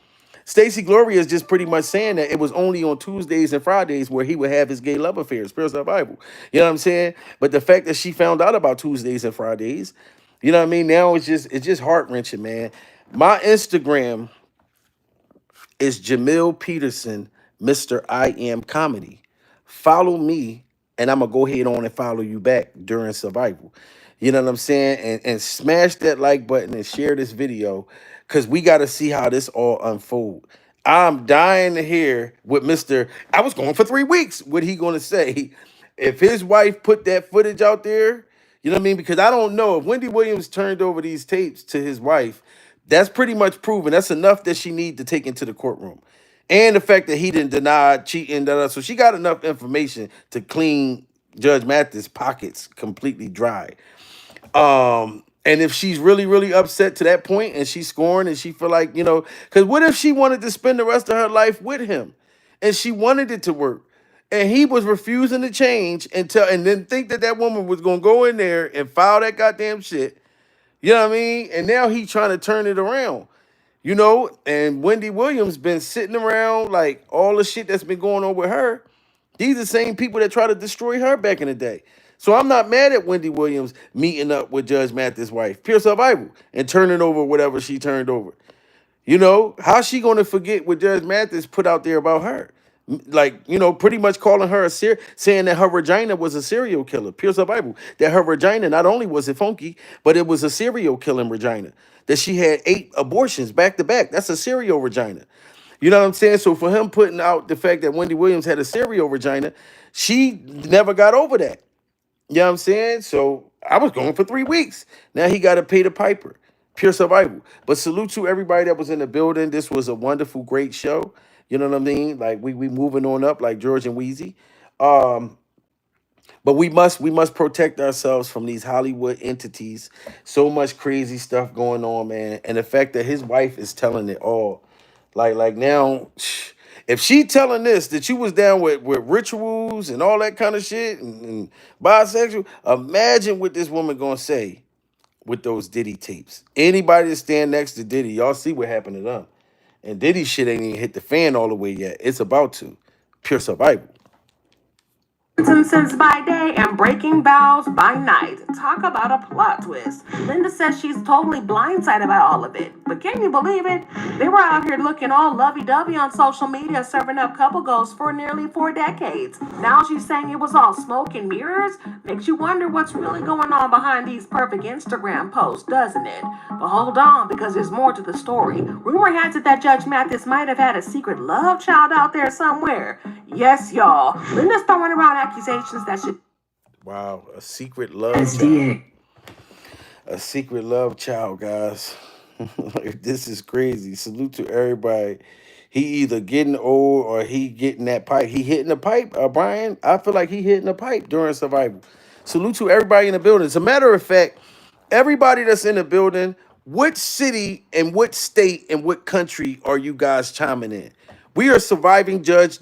Stacey Gloria is just pretty much saying that it was only on Tuesdays and Fridays where he would have his gay love affairs, pure survival. You know what I'm saying? But the fact that she found out about Tuesdays and Fridays, you know what I mean? Now it's just heart wrenching, man. My Instagram is Jamil Peterson, Mr. I Am Comedy. Follow me, and I'm gonna go ahead on and follow you back during survival. You know what I'm saying? And smash that like button and share this video because we got to see how this all unfold. I'm dying to hear what Mr. I was going for 3 weeks. What he gonna say if his wife put that footage out there? You know what I mean? Because I don't know if Wendy Williams turned over these tapes to his wife. That's pretty much proven. That's enough that she need to take into the courtroom. And the fact that he didn't deny cheating, so she got enough information to clean Judge Mathis' pockets completely dry. And if she's really, really upset to that point and she's scorned and she feel like, because what if she wanted to spend the rest of her life with him and she wanted it to work and he was refusing to change and then think that that woman was going to go in there and file that goddamn shit. You know what I mean? And now he trying to turn it around. And Wendy Williams been sitting around like all the shit that's been going on with her. These are the same people that tried to destroy her back in the day. So I'm not mad at Wendy Williams meeting up with Judge Mathis' wife, pure survival, and turning over whatever she turned over. How's she going to forget what Judge Mathis put out there about her? Like, pretty much calling her saying that her vagina was a serial killer, pure survival. That her vagina, not only was it funky, but it was a serial killing vagina. That she had 8 abortions back to back. That's a serial vagina. You know what I'm saying? So for him putting out the fact that Wendy Williams had a serial vagina, she never got over that. You know what I'm saying? So I was going for 3 weeks. Now he got to pay the piper. Pure survival. But salute to everybody that was in the building. This was a wonderful, great show. You know what I mean? Like we moving on up like George and Wheezy. But we must protect ourselves from these Hollywood entities. So much crazy stuff going on, man. And the fact that his wife is telling it all. Like now, if she telling this, that you was down with rituals and all that kind of shit and bisexual, imagine what this woman gonna say with those Diddy tapes. Anybody that stand next to Diddy, y'all see what happened to them. And Diddy shit ain't even hit the fan all the way yet. It's about to. Pure survival. Sentences by day and breaking vows by night. Talk about a plot twist. Linda says she's totally blindsided by all of it. But can you believe it? They were out here looking all lovey-dovey on social media, serving up couple goals for nearly 4 decades. Now she's saying it was all smoke and mirrors? Makes you wonder what's really going on behind these perfect Instagram posts, doesn't it? But hold on, because there's more to the story. Rumor has it that Judge Mathis might have had a secret love child out there somewhere. Yes, y'all. Linda's throwing around accusations that should. Wow, a secret love child. A secret love child, guys. This is crazy. Salute to everybody. He either getting old or he getting that pipe. He hitting the pipe, Brian. I feel like he hitting the pipe during survival. Salute to everybody in the building. As a matter of fact, everybody that's in the building, what city and what state and what country are you guys chiming in? We are surviving Judge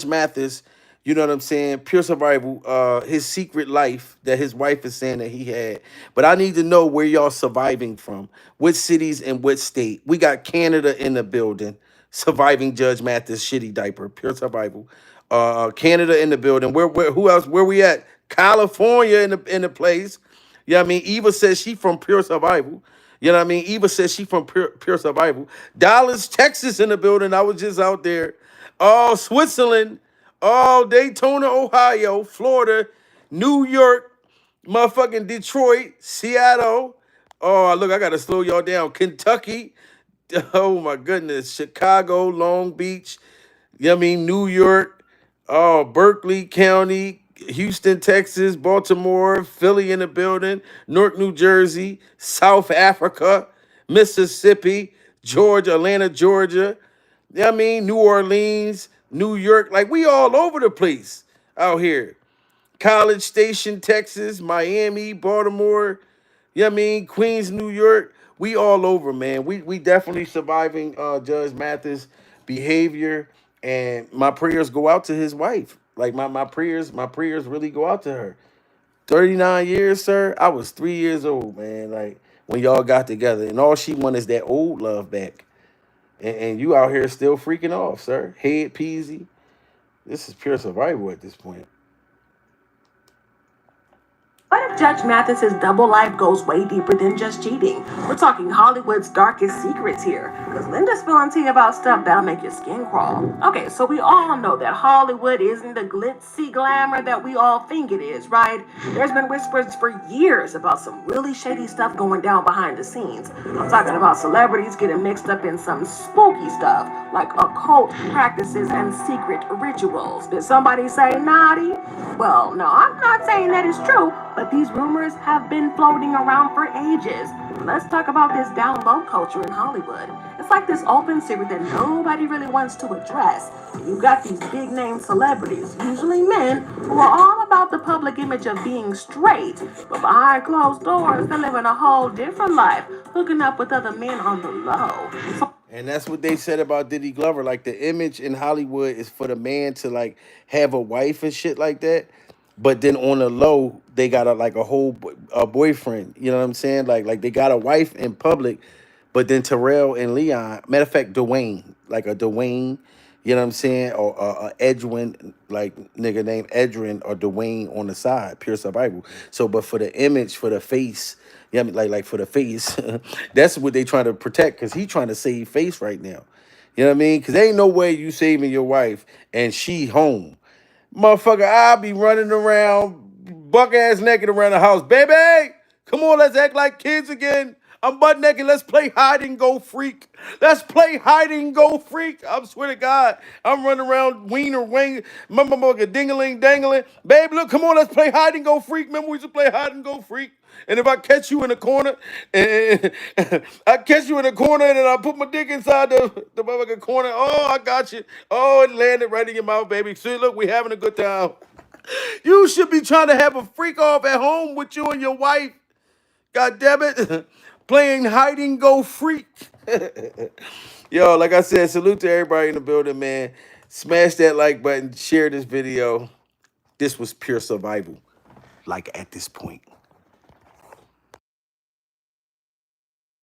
Mathis. You know what I'm saying? Pure survival. His secret life that his wife is saying that he had. But I need to know where y'all surviving from. What cities and what state? We got Canada in the building. Surviving Judge Mathis shitty diaper. Pure survival. Canada in the building. Where who else? Where we at? California in the place. You know what I mean? Eva says she from Pure Survival. You know what I mean? Eva says she from Pure Survival. Dallas, Texas in the building. I was just out there. Oh, Switzerland. Oh, Daytona, Ohio. Florida. New York. Motherfucking Detroit. Seattle. Oh, look, I got to slow y'all down. Kentucky. Oh, my goodness. Chicago, Long Beach. You know what I mean? New York. Oh, Berkeley County. Houston, Texas, Baltimore, Philly in the building, Newark, New Jersey, South Africa, Mississippi, Georgia, Atlanta, Georgia. You know what I mean? New Orleans, New York. Like, we all over the place out here. College Station, Texas, Miami, Baltimore. You know what I mean? Queens, New York. We all over, man. We definitely surviving Judge Mathis' behavior. And my prayers go out to his wife. Like my prayers really go out to her. 39 years, sir. I was 3 years old, man. Like when y'all got together, and all she wanted is that old love back. and you out here still freaking off, sir. Head peasy. This is pure survival at this point. What if Judge Mathis's double life goes way deeper than just cheating? We're talking Hollywood's darkest secrets here, because Linda's spilling tea about stuff that'll make your skin crawl. Okay, so we all know that Hollywood isn't the glitzy glamour that we all think it is, right? There's been whispers for years about some really shady stuff going down behind the scenes. I'm talking about celebrities getting mixed up in some spooky stuff, like occult practices and secret rituals. Did somebody say naughty? Well, no, I'm not saying that is true, but these rumors have been floating around for ages. Let's talk about this down low culture in Hollywood. It's like this open secret that nobody really wants to address. You've got these big name celebrities, usually men, who are all about the public image of being straight, but behind closed doors, they're living a whole different life, hooking up with other men on the low. And that's what they said about Diddy Glover. Like, the image in Hollywood is for the man to like have a wife and shit like that. But then on the low, they got a boyfriend. You know what I'm saying? Like they got a wife in public, but then Terrell and Leon, matter of fact, Dwayne, like a Dwayne, you know what I'm saying? Or Edwin, like nigga named Edwin or Dwayne on the side, pure survival. So, but for the image, for the face, yeah, I mean, like for the face, that's what they trying to protect, because he trying to save face right now. You know what I mean? Because ain't no way you saving your wife and she home. Motherfucker, I'll be running around, buck ass naked around the house. Baby, come on, let's act like kids again. I'm butt naked. Let's play hide and go freak. Let's play hide and go freak. I swear to God, I'm running around wiener wing, motherfucker dingling dangling. Babe, look, come on, let's play hide and go freak. Remember we used to play hide and go freak? And if I catch you in the corner, and I catch you in the corner, and then I put my dick inside the motherfucking corner. Oh, I got you. Oh, it landed right in your mouth, baby. See, look, we having a good time. You should be trying to have a freak off at home with you and your wife. God damn it. Playing hide and go freak. Yo, like I said, salute to everybody in the building, man. Smash that like button. Share this video. This was pure survival. Like at this point.